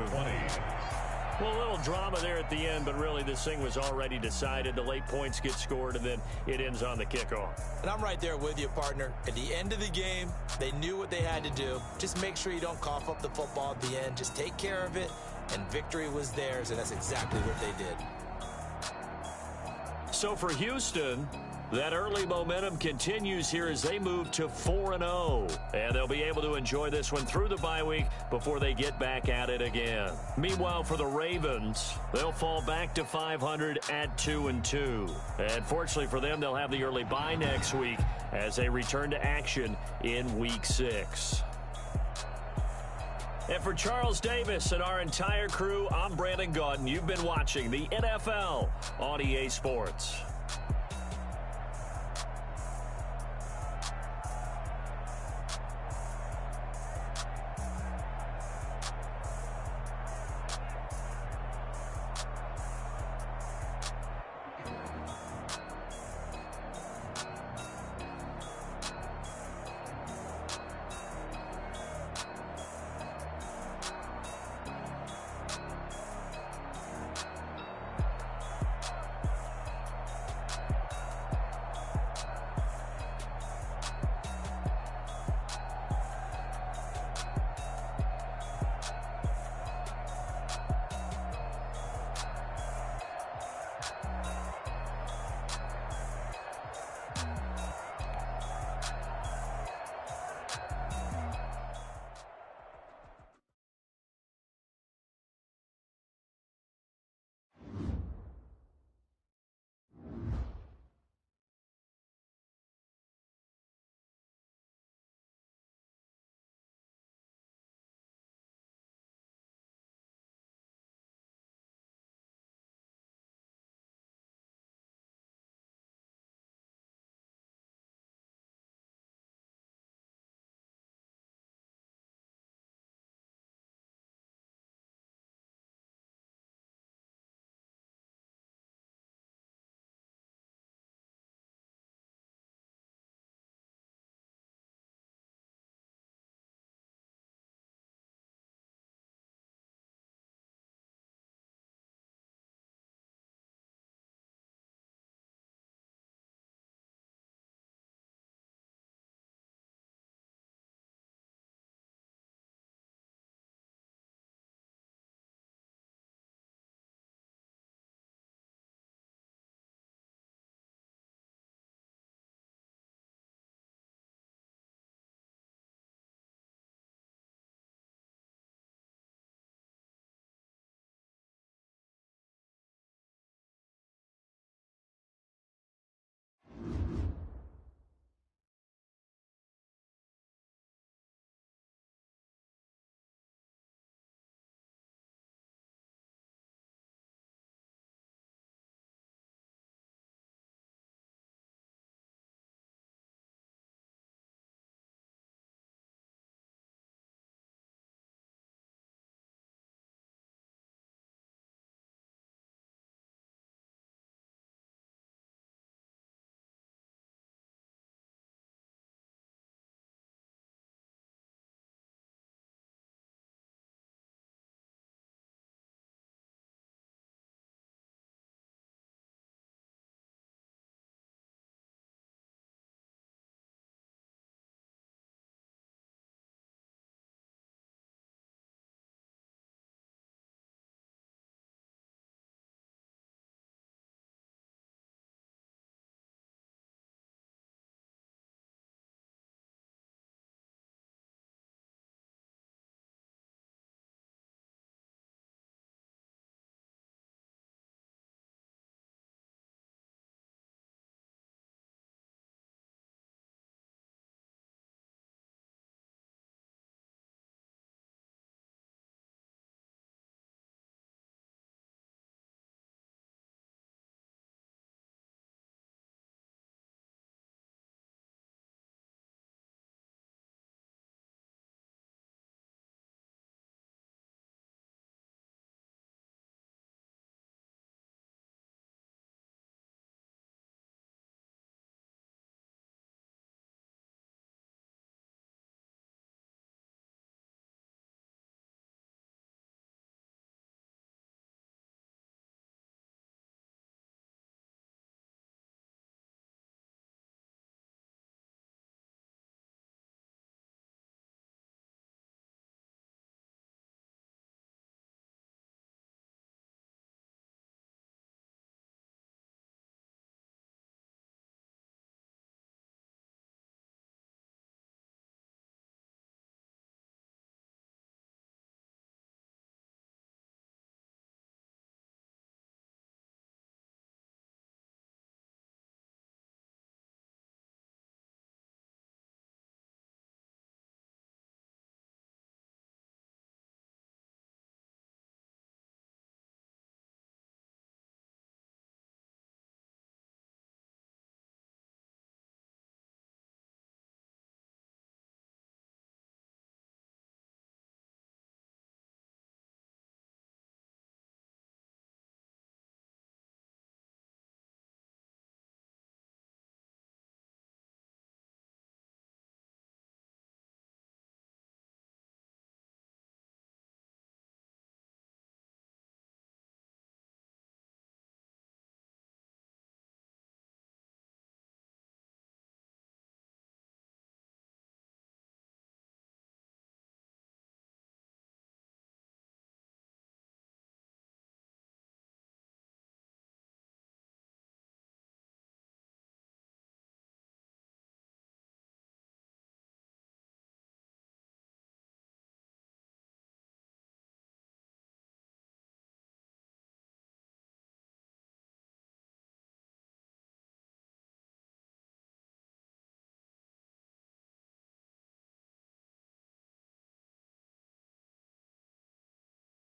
Well, a little drama there at the end, but really this thing was already decided. The late points get scored, and then it ends on the kickoff. And I'm right there with you, partner. At the end of the game, they knew what they had to do. Just make sure you don't cough up the football at the end. Just take care of it, and victory was theirs, and that's exactly what they did. So for Houston, that early momentum continues here as they move to 4-0. And they'll be able to enjoy this one through the bye week before they get back at it again. Meanwhile, for the Ravens, they'll fall back to 500 at 2-2. And fortunately for them, they'll have the early bye next week as they return to action in Week 6. And for Charles Davis and our entire crew, I'm Brandon Gaudin. You've been watching the NFL on EA Sports.